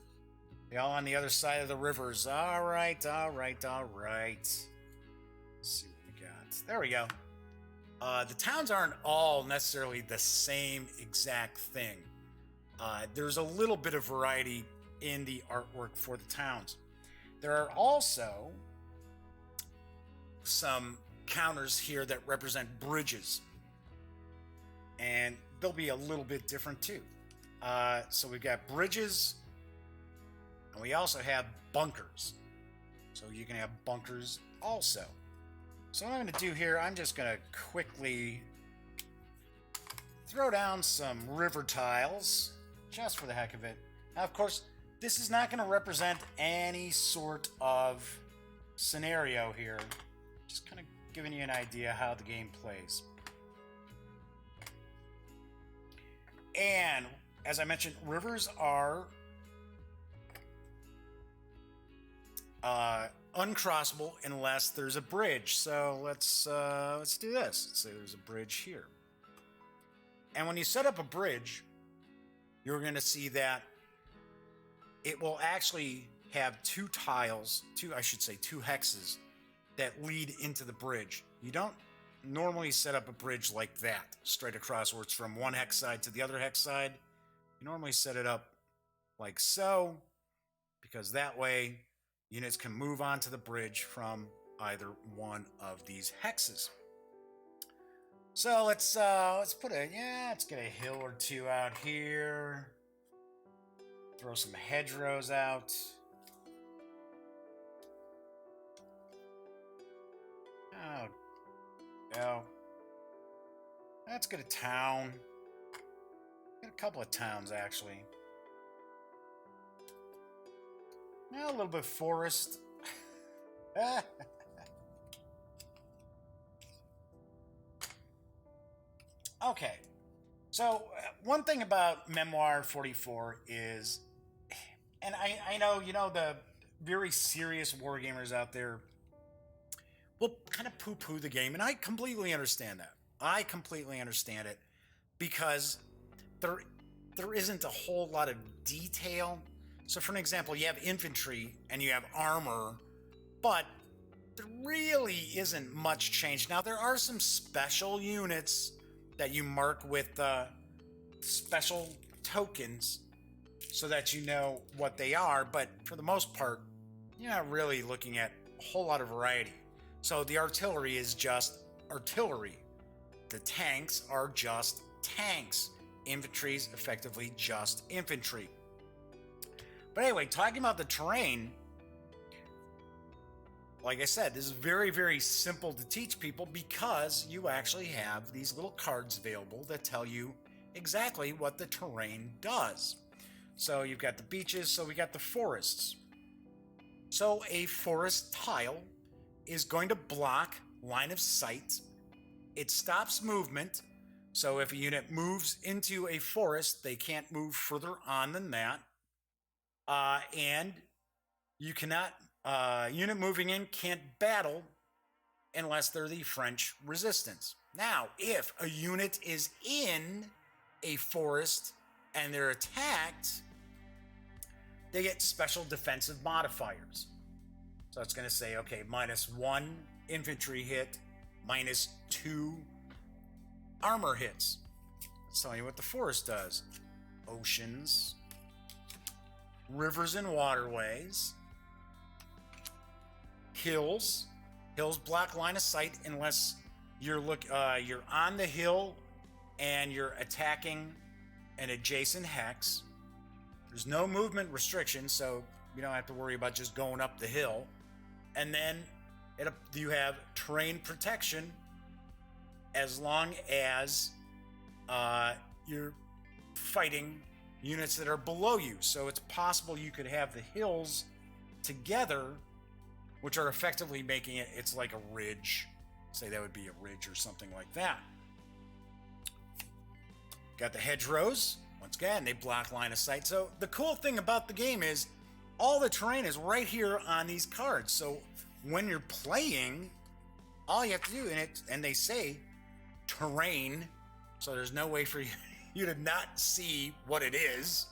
They're all on the other side of the rivers. All right. Let's see what we got. There we go. The towns aren't all necessarily the same exact thing. There's a little bit of variety in the artwork for the towns. There are also some counters here that represent bridges, and they'll be a little bit different too. So we've got bridges, and we also have bunkers. So you can have bunkers also. So what I'm going to do here, I'm just going to quickly throw down some river tiles, just for the heck of it. Now, of course, this is not going to represent any sort of scenario here. Just kind of giving you an idea how the game plays. And as I mentioned, rivers are uncrossable unless there's a bridge. So let's do this. Let's say there's a bridge here. And when you set up a bridge, you're going to see that it will actually have two tiles, two hexes that lead into the bridge. You don't normally set up a bridge like that, straight across, where it's from one hex side to the other hex side. You normally set it up like so, because that way units can move onto the bridge from either one of these hexes. So let's get a hill or two out here. Throw some hedgerows out. Oh, no. Let's get a town. Get a couple of towns, actually. Now a little bit of forest. Okay. So, one thing about Memoir 44 is, and I know, the very serious wargamers out there will kind of poo-poo the game, and I completely understand that. I completely understand it, because there isn't a whole lot of detail. So for an example, you have infantry and you have armor, but there really isn't much change. Now, there are some special units that you mark with special tokens so that you know what they are, but for the most part, you're not really looking at a whole lot of variety. So the artillery is just artillery. The tanks are just tanks. Infantry is effectively just infantry. But anyway, talking about the terrain, like I said, this is very, very simple to teach people, because you actually have these little cards available that tell you exactly what the terrain does. So you've got the beaches, so we got the forests. So a forest tile is going to block line of sight. It stops movement. So if a unit moves into a forest, they can't move further on than that. And you cannot, unit moving in can't battle unless they're the French resistance. Now, if a unit is in a forest and they're attacked, they get special defensive modifiers. So it's going to say, okay, -1 infantry hit, -2 armor hits. Let's tell you what the forest does. Oceans, rivers and waterways, hills. Hills block line of sight unless you're on the hill and you're attacking an adjacent hex. There's no movement restriction, so you don't have to worry about just going up the hill. And then you have terrain protection as long as you're fighting units that are below you. So it's possible you could have the hills together, which are effectively making it's like a ridge. Say that would be a ridge or something like that. Got the hedgerows. Once again, they block line of sight. So the cool thing about the game is all the terrain is right here on these cards. So when you're playing, all you have to do and they say terrain, so there's no way for you to not see what it is.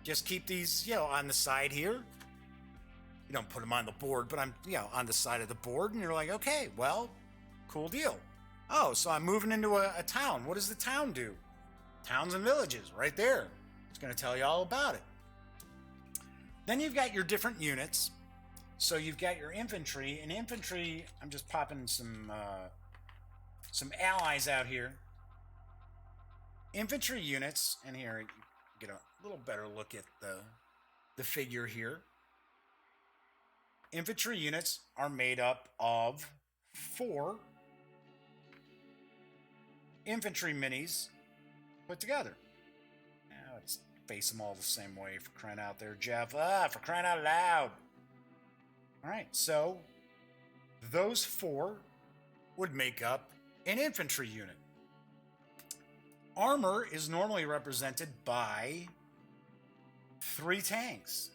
Just keep these, on the side here. You don't put them on the board, but I'm, on the side of the board, and you're like, okay, well, cool deal. Oh, so I'm moving into a town. What does the town do? Towns and villages, right there. It's going to tell you all about it. Then you've got your different units. So you've got your infantry. And infantry, I'm just popping some allies out here. Infantry units, and here you get a little better look at the figure here. Infantry units are made up of 4 infantry minis put together. Now let's face them all the same way, for crying out there, Jeff. For crying out loud. All right, so those 4 would make up an infantry unit. Armor is normally represented by 3 tanks.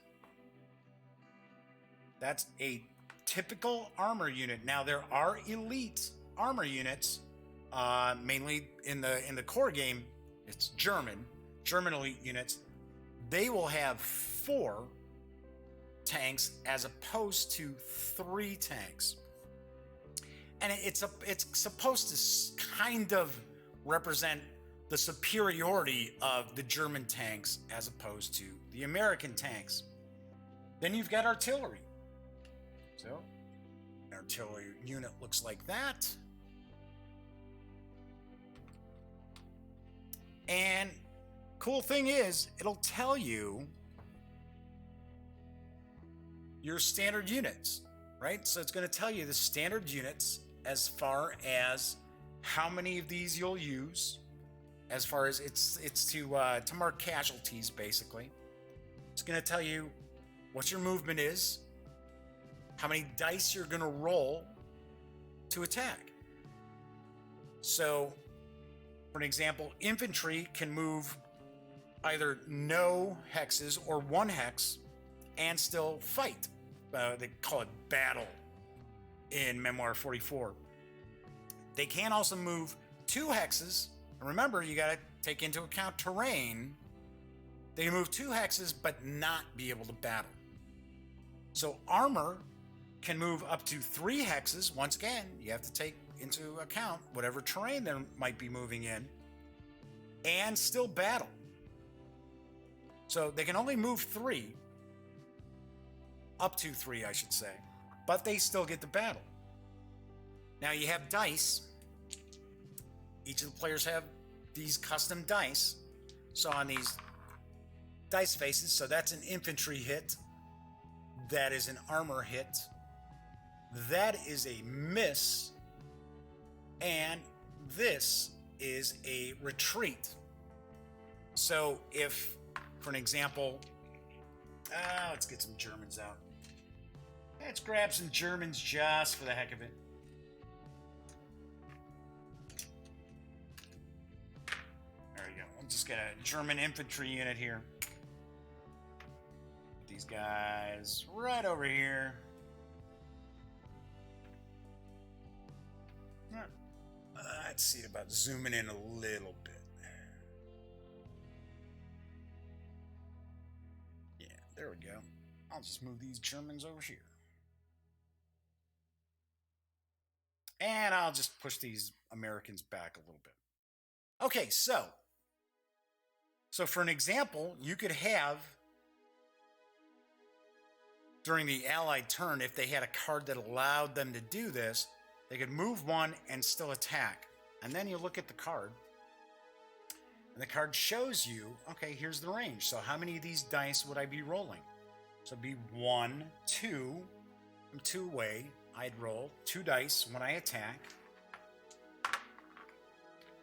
That's a typical armor unit. Now there are elite armor units, mainly in the core game. It's German elite units. They will have 4 tanks as opposed to 3 tanks, and it's supposed to kind of represent the superiority of the German tanks as opposed to the American tanks. Then you've got artillery. So, an artillery unit looks like that. And cool thing is, it'll tell you your standard units, right? So it's going to tell you the standard units as far as how many of these you'll use, as far as it's to mark casualties, basically. It's going to tell you what your movement is, how many dice you're going to roll to attack. So, for an example, infantry can move either no hexes or 1 hex and still fight. They call it battle in Memoir 44. They can also move 2 hexes. And remember, you got to take into account terrain. They can move 2 hexes but not be able to battle. So armor can move up to 3 hexes. Once again, you have to take into account whatever terrain they might be moving in and still battle. So they can only move 3, up to 3, I should say, but they still get to battle. Now you have dice. Each of the players have these custom dice. So on these dice faces, so that's an infantry hit. That is an armor hit. That is a miss. And this is a retreat. So if, for an example, let's get some Germans out. Let's grab some Germans just for the heck of it. There we go. We'll just get a German infantry unit here. Put these guys right over here. Let's see about zooming in a little bit. Yeah, there we go. I'll just move these Germans over here. And I'll just push these Americans back a little bit. Okay, so for an example, you could have during the Allied turn, if they had a card that allowed them to do this, they could move one and still attack. And then you look at the card, and the card shows you, okay, here's the range. So how many of these dice would I be rolling? So it'd be 1, 2. From 2 away, I'd roll 2 dice when I attack.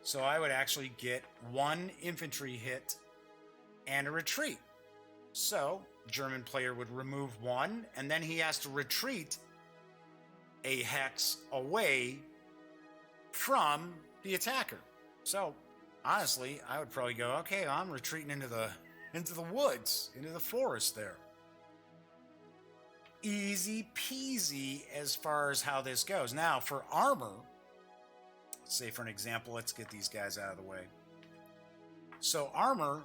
So I would actually get 1 infantry hit and a retreat. So German player would remove 1, and then he has to retreat a hex away from the attacker. So honestly, I would probably go, okay, I'm retreating into the woods, into the forest there. Easy peasy as far as how this goes. Now for armor, let's say for an example, let's get these guys out of the way. So armor,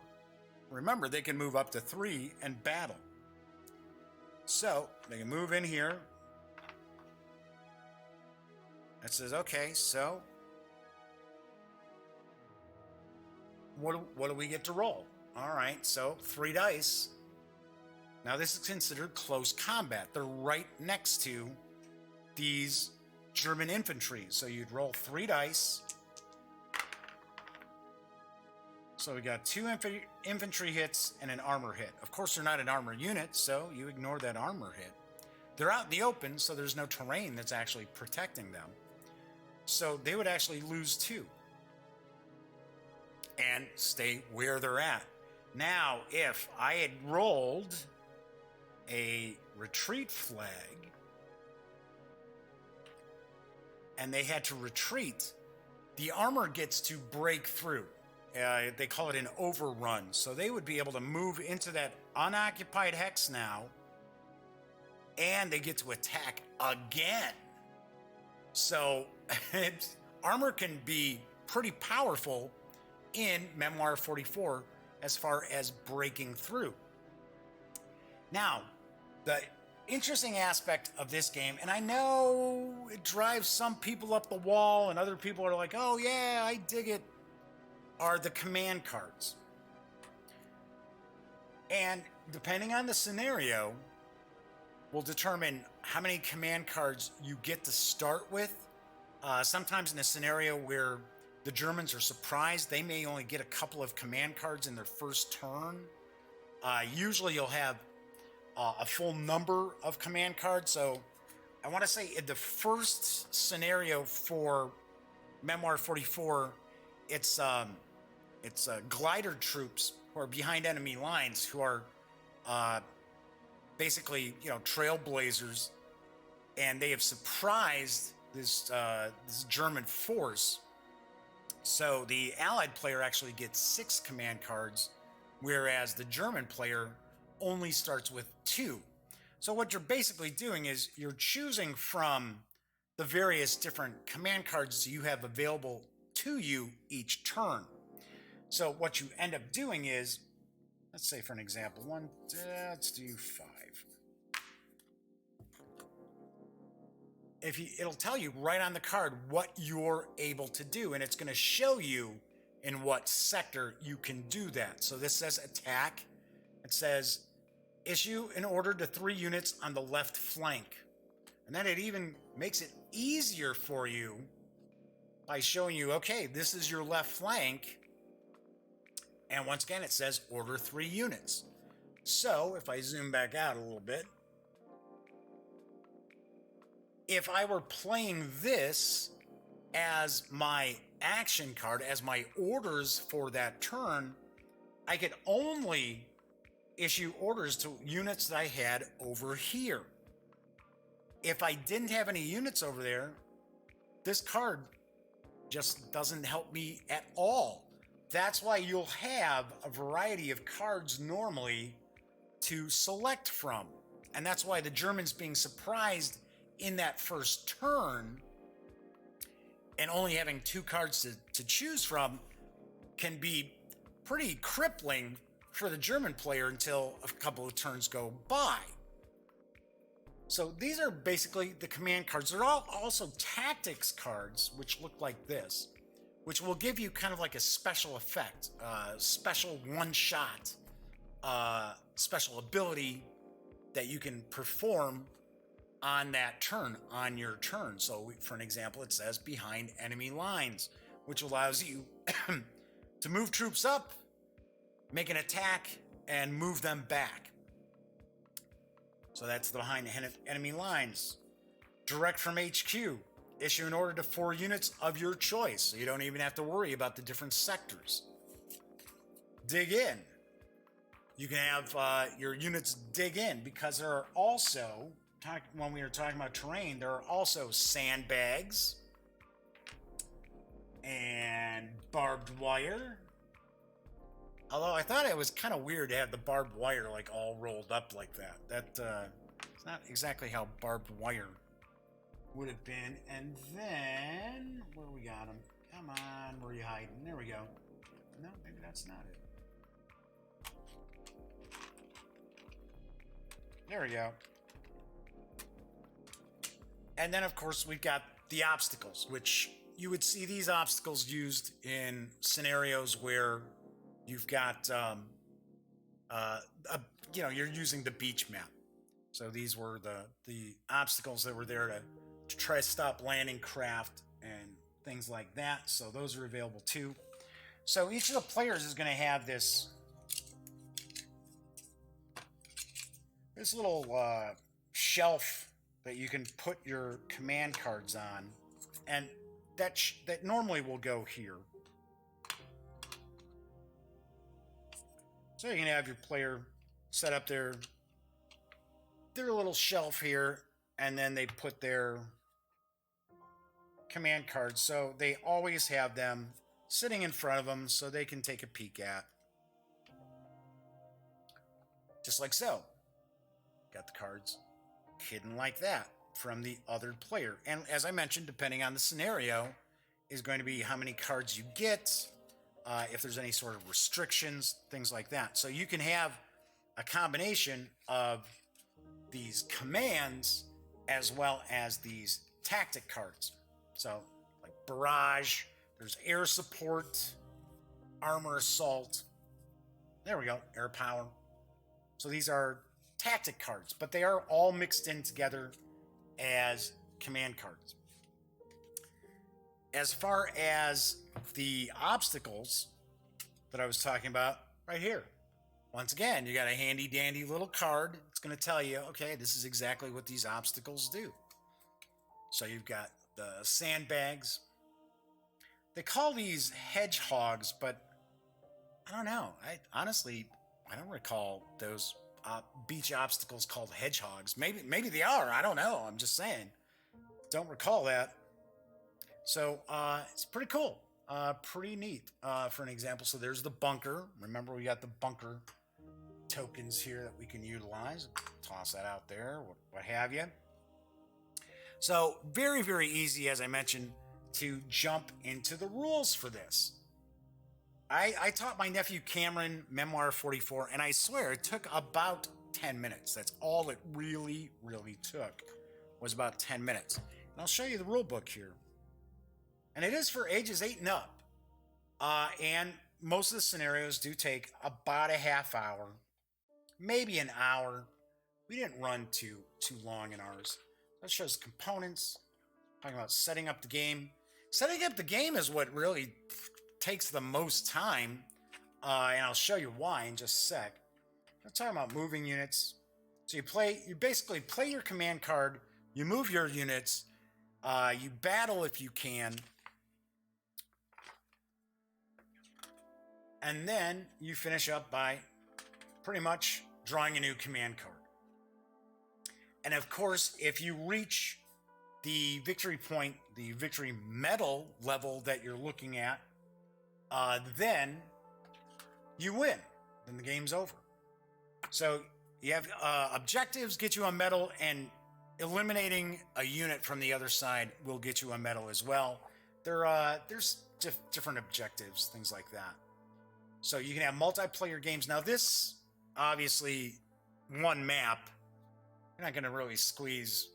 remember, they can move up to 3 and battle. So they can move in here. That says, okay, so what do we get to roll? All right, so 3 dice. Now this is considered close combat. They're right next to these German infantry. So you'd roll 3 dice. So we got 2 infantry hits and an armor hit. Of course, they're not an armor unit, so you ignore that armor hit. They're out in the open, so there's no terrain that's actually protecting them. So they would actually lose 2 and stay where they're at. Now, if I had rolled a retreat flag and they had to retreat, the armor gets to break through. They call it an overrun. So they would be able to move into that unoccupied hex now, and they get to attack again. So armor can be pretty powerful in Memoir 44 as far as breaking through. Now, the interesting aspect of this game, and I know it drives some people up the wall and other people are like, oh yeah, I dig it, are the command cards. And depending on the scenario, will determine how many command cards you get to start with. Sometimes in a scenario where the Germans are surprised, they may only get a couple of command cards in their first turn. Usually you'll have a full number of command cards. So I want to say in the first scenario for Memoir 44, it's glider troops who are behind enemy lines, who are basically, trailblazers, and they have surprised this German force. So the Allied player actually gets 6 command cards, whereas the German player only starts with 2. So what you're basically doing is you're choosing from the various different command cards you have available to you each turn. So what you end up doing is, let's say for an example, let's do 5. It'll tell you right on the card what you're able to do, and it's going to show you in what sector you can do that. So this says attack. It says issue an order to 3 units on the left flank. And then it even makes it easier for you by showing you, okay, this is your left flank. And once again, it says order 3 units. So if I zoom back out a little bit, if I were playing this as my action card, as my orders for that turn, I could only issue orders to units that I had over here. If I didn't have any units over there, this card just doesn't help me at all. That's why you'll have a variety of cards normally to select from. And that's why the Germans being surprised in that first turn and only having 2 cards to choose from can be pretty crippling for the German player until a couple of turns go by. So these are basically the command cards. They're all also tactics cards, which look like this, which will give you kind of like a special effect, special one-shot, special ability that you can perform on that turn, on your turn. So for an example, it says behind enemy lines, which allows you to move troops up, make an attack, and move them back. So that's the behind enemy lines. Direct from HQ. Issue an order to 4 units of your choice, so you don't even have to worry about the different sectors. Dig in. You can have your units dig in, because there are also, when we were talking about terrain, there are also sandbags and barbed wire. Although I thought it was kind of weird to have the barbed wire like all rolled up like that. It's not exactly how barbed wire would have been. And then, where we got him? Come on, where are you hiding? There we go. No, maybe that's not it. There we go. And then, of course, we've got the obstacles, which you would see these obstacles used in scenarios where you've got, you're using the beach map. So these were the obstacles that were there to try to stop landing craft and things like that. So those are available too. So each of the players is going to have this little shelf that you can put your command cards on, and that normally will go here. So you can have your player set up their little shelf here, and then they put their command cards, so they always have them sitting in front of them so they can take a peek at. Just like so. Got the cards hidden like that from the other player. And as I mentioned, depending on the scenario, is going to be how many cards you get, if there's any sort of restrictions, things like that. So you can have a combination of these commands as well as these tactic cards. So like barrage, there's air support, armor assault. There we go, air power. So these are tactic cards, but they are all mixed in together as command cards. As far as the obstacles that I was talking about, right here. Once again, you got a handy dandy little card. It's going to tell you, okay, this is exactly what these obstacles do. So you've got the sandbags. They call these hedgehogs, but I don't know. I don't recall those beach obstacles called hedgehogs. Maybe they are. I don't know. I'm just saying. Don't recall that. So it's pretty cool. Pretty neat for an example. So there's the bunker. Remember, we got the bunker tokens here that we can utilize. Toss that out there, what have you. So very, very easy, as I mentioned, to jump into the rules for this. I taught my nephew Cameron Memoir 44, and I swear it took about 10 minutes. That's all it really, really took, was about 10 minutes. And I'll show you the rule book here. And it is for ages 8 and up. And most of the scenarios do take about a half hour, maybe an hour. We didn't run too long in ours. That shows components, talking about setting up the game. Setting up the game is what really takes the most time, and I'll show you why in just a sec. I'm talking about moving units. So you basically play your command card, you move your units, you battle if you can, and then you finish up by pretty much drawing a new command card. And of course, if you reach the victory point, the victory medal level that you're looking at, then you win. Then the game's over. So you have objectives get you a medal, and eliminating a unit from the other side will get you a medal as well. There's different objectives, things like that. So you can have multiplayer games. Now this, obviously, one map. You're not going to really squeeze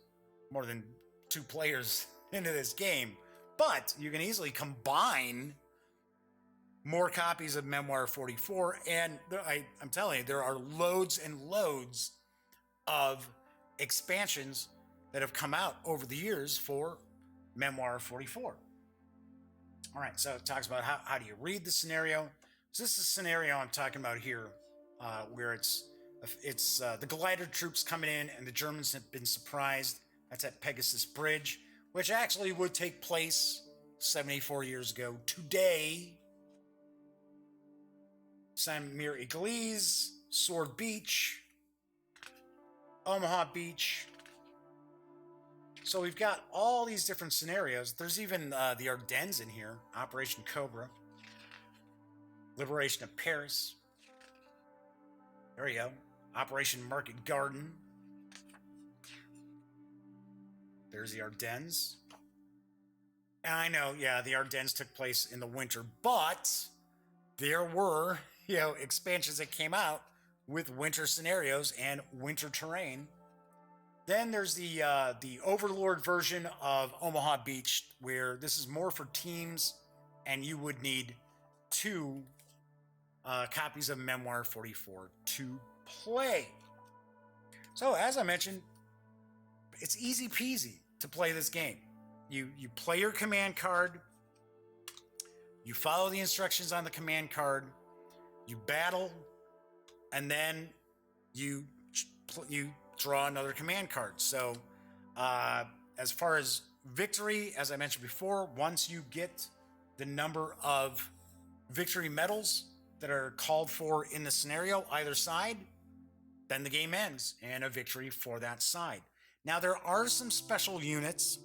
more than 2 players into this game, but you can easily combine more copies of Memoir 44, and I'm telling you, there are loads and loads of expansions that have come out over the years for Memoir 44. All right, so it talks about how do you read the scenario. So this is a scenario I'm talking about here, where it's the glider troops coming in and the Germans have been surprised. That's at Pegasus Bridge, which actually would take place 74 years ago today. Saint-Mir Église, Sword Beach, Omaha Beach. So we've got all these different scenarios. There's even the Ardennes in here, Operation Cobra, Liberation of Paris. There you go. Operation Market Garden. There's the Ardennes. And I know, yeah, the Ardennes took place in the winter, but there were, expansions that came out with winter scenarios and winter terrain. Then there's the Overlord version of Omaha Beach, where this is more for teams, and you would need 2 copies of Memoir 44 to play. So, as I mentioned, it's easy peasy to play this game. You play your command card, you follow the instructions on the command card, you battle, and then you draw another command card. So as far as victory, as I mentioned before, once you get the number of victory medals that are called for in the scenario, either side, then the game ends and a victory for that side. Now there are some special units.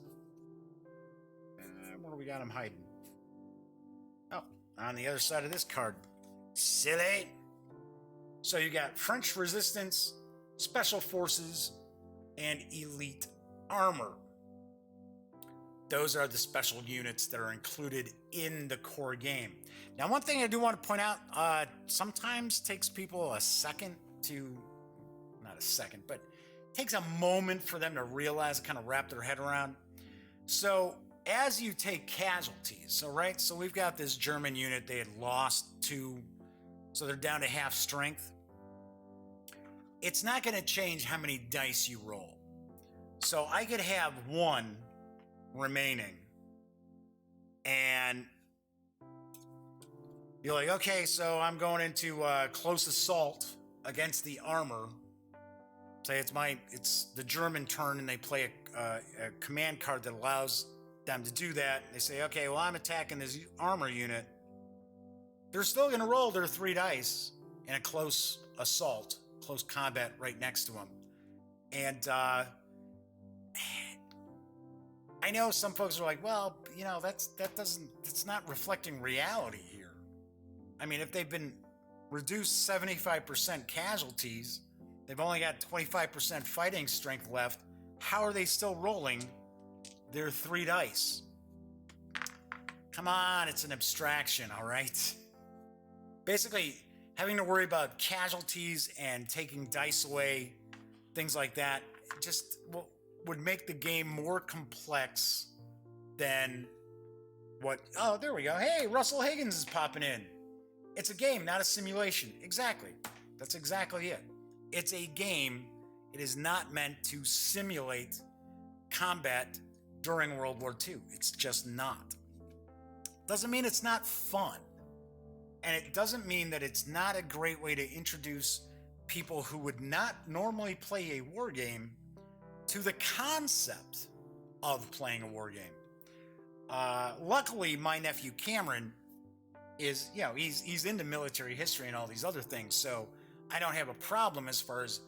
Where do we got them hiding? Oh, on the other side of this card. Silly. So you got French Resistance, Special Forces, and Elite Armor. Those are the special units that are included in the core game. Now, one thing I do want to point out, sometimes takes people a second to, not a second, but takes a moment for them to realize, kind of wrap their head around. So as you take casualties, so we've got this German unit, they had lost 2, so they're down to half strength. It's not going to change how many dice you roll. So I could have 1 remaining, and you're like, okay, so I'm going into close assault against the armor. Say it's the German turn, and they play a command card that allows them to do that. They say, okay, well, I'm attacking this armor unit. They're still going to roll their 3 dice in a close assault, close combat right next to them. And I know some folks are like, well, that's not reflecting reality here. I mean, if they've been reduced 75% casualties, they've only got 25% fighting strength left, how are they still rolling their 3 dice? Come on, it's an abstraction, all right? Basically, having to worry about casualties and taking dice away, things like that, just would make the game more complex than what... Oh, there we go. Hey, Russell Higgins is popping in. It's a game, not a simulation. Exactly. That's exactly it. It's a game. It is not meant to simulate combat during World War II. It's just not. Doesn't mean it's not fun. And it doesn't mean that it's not a great way to introduce people who would not normally play a war game to the concept of playing a war game. Luckily, my nephew Cameron is, he's into military history and all these other things, so I don't have a problem as far as,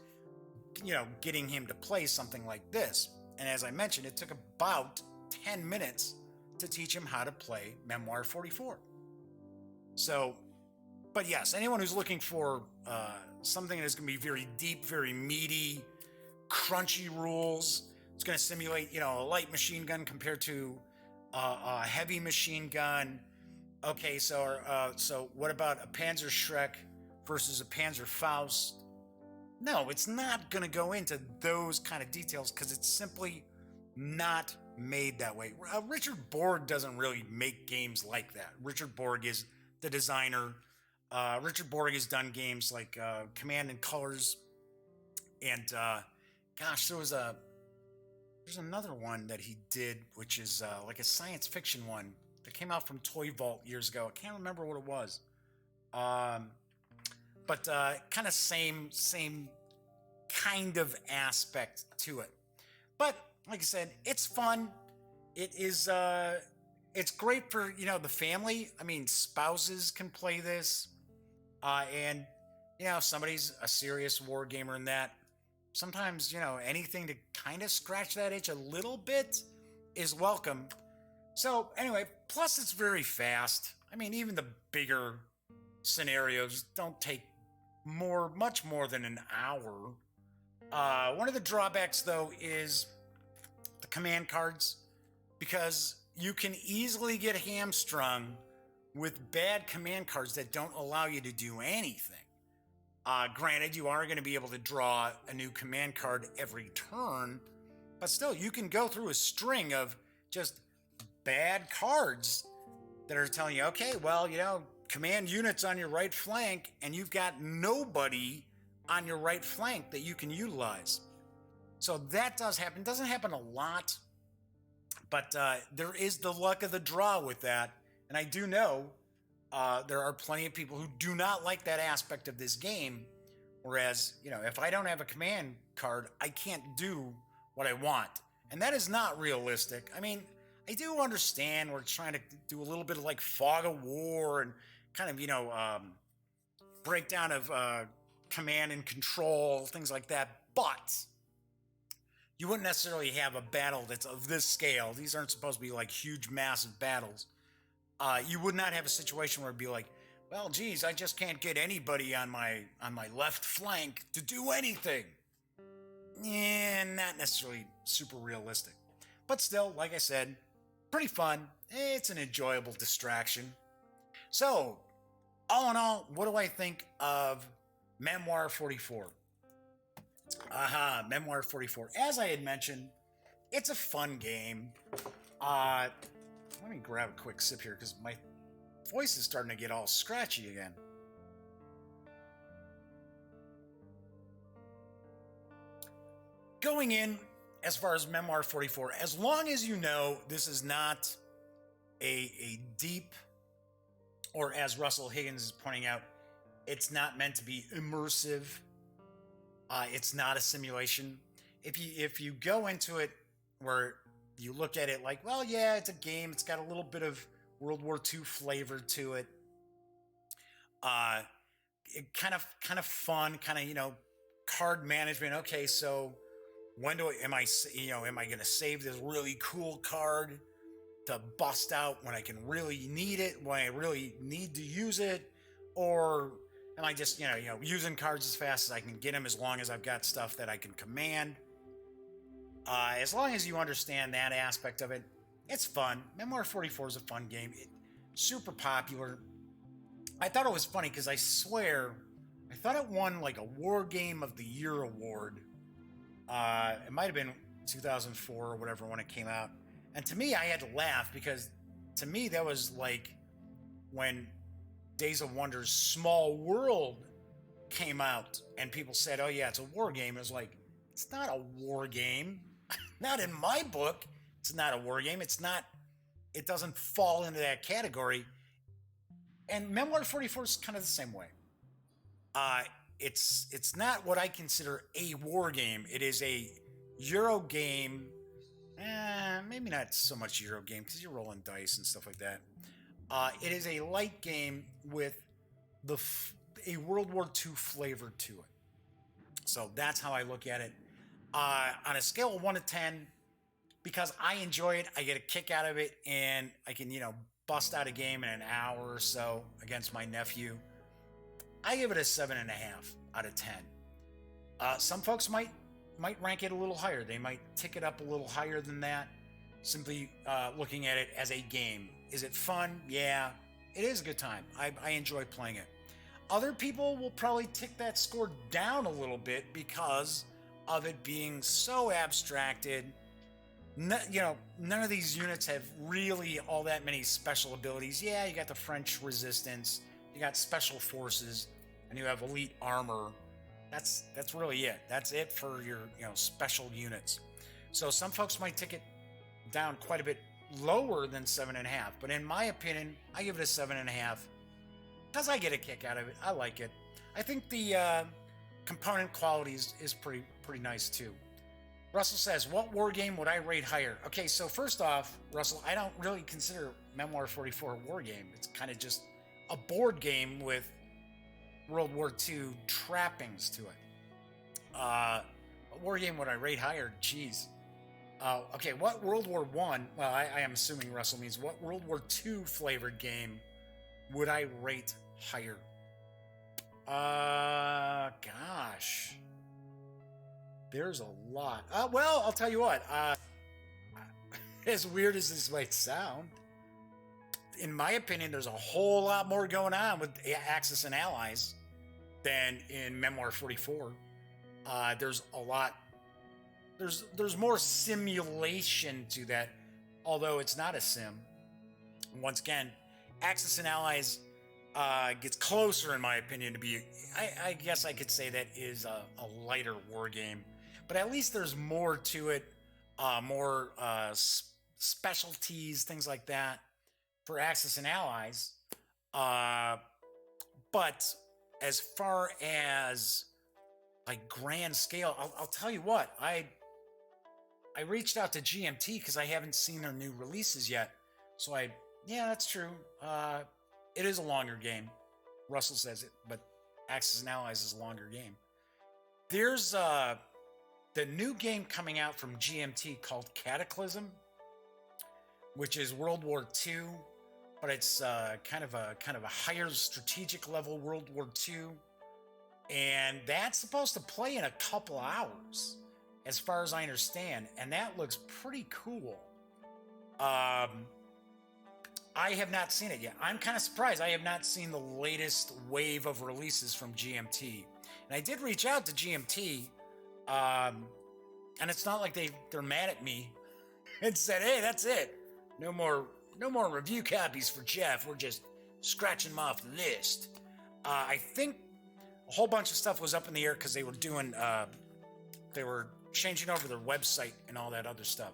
getting him to play something like this. And as I mentioned, it took about 10 minutes to teach him how to play Memoir 44. So, but yes, anyone who's looking for something that's going to be very deep, very meaty, crunchy rules, it's going to simulate, a light machine gun compared to a heavy machine gun. Okay, so what about a Panzerschreck versus a Panzerfaust? No, it's not going to go into those kind of details because it's simply not made that way. Richard Borg doesn't really make games like that. Richard Borg is the designer. Richard Borg has done games like Command and Colors, and gosh, there's another one that he did, which is like a science fiction one that came out from Toy Vault years ago. I can't remember what it was. But kind of same kind of aspect to it. But like I said, it's fun. It is it's great for, the family. I mean, spouses can play this. And if somebody's a serious war gamer in that, sometimes, anything to kind of scratch that itch a little bit is welcome. So anyway, plus it's very fast. I mean, even the bigger scenarios don't take much more than an hour. One of the drawbacks, though, is the command cards, because you can easily get hamstrung with bad command cards that don't allow you to do anything. Granted, you are going to be able to draw a new command card every turn, but still, you can go through a string of just bad cards that are telling you, okay, well, command units on your right flank, and you've got nobody on your right flank that you can utilize. So that does happen. It doesn't happen a lot, but there is the luck of the draw with that. And I do know there are plenty of people who do not like that aspect of this game. Whereas, if I don't have a command card, I can't do what I want. And that is not realistic. I mean, I do understand we're trying to do a little bit of like fog of war and kind of, breakdown of command and control, things like that. But you wouldn't necessarily have a battle that's of this scale. These aren't supposed to be like huge, massive battles. You would not have a situation where it'd be like, well, geez, I just can't get anybody on my left flank to do anything. Not necessarily super realistic. But still, like I said, pretty fun. It's an enjoyable distraction. So, all in all, what do I think of Memoir 44? Memoir 44. As I had mentioned, it's a fun game. Let me grab a quick sip here because my voice is starting to get all scratchy again. Going in, as far as Memoir 44, as long as you know this is not a deep, or as Russell Higgins is pointing out, it's not meant to be immersive. It's not a simulation. If you go into it where you look at it like, well, yeah, it's a game. It's got a little bit of World War II flavor to it. It kind of fun, kind of, card management. Okay, so when am I going to save this really cool card to bust out when I can really need it, when I really need to use it, or am I just using cards as fast as I can get them, as long as I've got stuff that I can command? As long as you understand that aspect of it, it's fun. Memoir 44 is a fun game. Super popular. I thought it was funny because I swear, I thought it won like a War Game of the Year award. It might have been 2004 or whatever when it came out. And to me, I had to laugh because to me, that was like when Days of Wonder's Small World came out and people said, oh yeah, it's a war game. It was like, it's not a war game. Not in my book. It's not a war game. It doesn't fall into that category. And Memoir 44 is kind of the same way. It's not what I consider a war game. It is a Euro game. Maybe not so much Euro game because you're rolling dice and stuff like that. It is a light game with a World War II flavor to it. So that's how I look at it. On a scale of 1 to 10, because I enjoy it, I get a kick out of it, and I can, bust out a game in an hour or so against my nephew. I give it a 7.5 out of 10. Some folks might rank it a little higher. They might tick it up a little higher than that, simply looking at it as a game. Is it fun? Yeah, it is a good time. I enjoy playing it. Other people will probably tick that score down a little bit because of it being so abstracted. None of these units have really all that many special abilities. Yeah, you got the French resistance, you got special forces, and you have elite armor. That's really it. That's it for your special units. So some folks might take it down quite a bit lower than 7.5, but in my opinion, I give it a 7.5 because I get a kick out of it. I like it. I think the component quality is pretty nice too. Russell says, what war game would I rate higher? Okay, so first off, Russell, I don't really consider Memoir 44 a war game. It's kind of just a board game with World War II trappings to it. What war game would I rate higher? Jeez. Okay, what World War One? Well, I am assuming Russell means what World War II flavored game would I rate higher? Gosh. There's a lot. Well, I'll tell you what. As weird as this might sound, in my opinion, there's a whole lot more going on with Axis and Allies than in Memoir 44. There's a lot. There's more simulation to that, although it's not a sim. Once again, Axis and Allies gets closer, in my opinion, to be. I guess I could say that is a lighter war game, but at least there's more to it, more specialties, things like that for Axis and Allies. But as far as like grand scale, I'll tell you what, I reached out to GMT because I haven't seen their new releases yet. So yeah, that's true. It is a longer game. Russell says it, but Axis and Allies is a longer game. There's the new game coming out from GMT called Cataclysm, which is World War II, but it's kind of a higher strategic level World War II, and that's supposed to play in a couple hours, as far as I understand, and that looks pretty cool. I have not seen it yet. I'm kind of surprised. I have not seen the latest wave of releases from GMT, and I did reach out to GMT, and it's not like they're mad at me and said, "Hey, that's it. No more review copies for Jeff. We're just scratching them off the list." I think a whole bunch of stuff was up in the air because they were changing over their website and all that other stuff.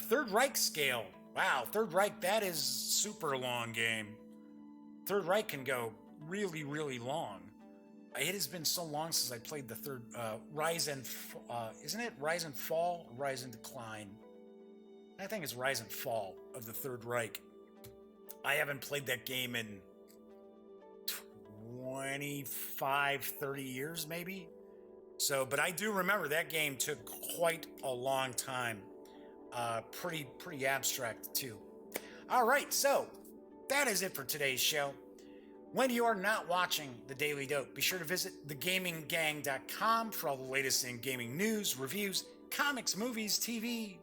Third Reich scale. Wow, Third Reich, that is super long game. Third Reich can go really, really long. It has been so long since I played the third Rise and isn't it Rise and Fall or Rise and Decline? I think it's Rise and Fall of the Third Reich. I haven't played that game in 25, 30 years maybe. So, but I do remember that game took quite a long time. Pretty abstract too. All right, so that is it for today's show. When you are not watching The Daily Dope, be sure to visit thegaminggang.com for all the latest in gaming news, reviews, comics, movies, TV.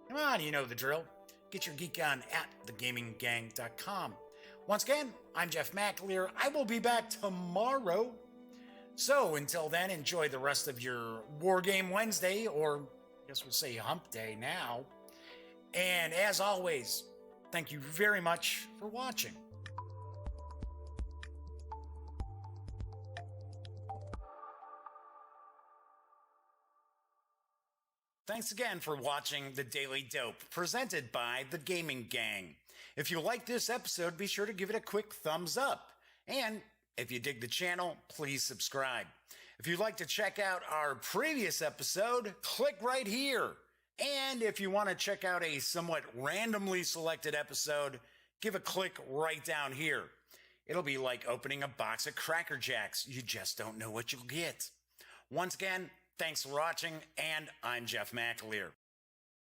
Come on, you know the drill. Get your geek on at thegaminggang.com. Once again, I'm Jeff McAleer. I will be back tomorrow. So until then, enjoy the rest of your War Game Wednesday, or I guess we'll say Hump Day now. And as always, thank you very much for watching. Thanks again for watching The Daily Dope, presented by The Gaming Gang. If you like this episode, be sure to give it a quick thumbs up. And if you dig the channel, please subscribe. If you'd like to check out our previous episode, click right here. And if you want to check out a somewhat randomly selected episode, give a click right down here. It'll be like opening a box of Cracker Jacks. You just don't know what you'll get. Once again, thanks for watching, and I'm Jeff McAleer.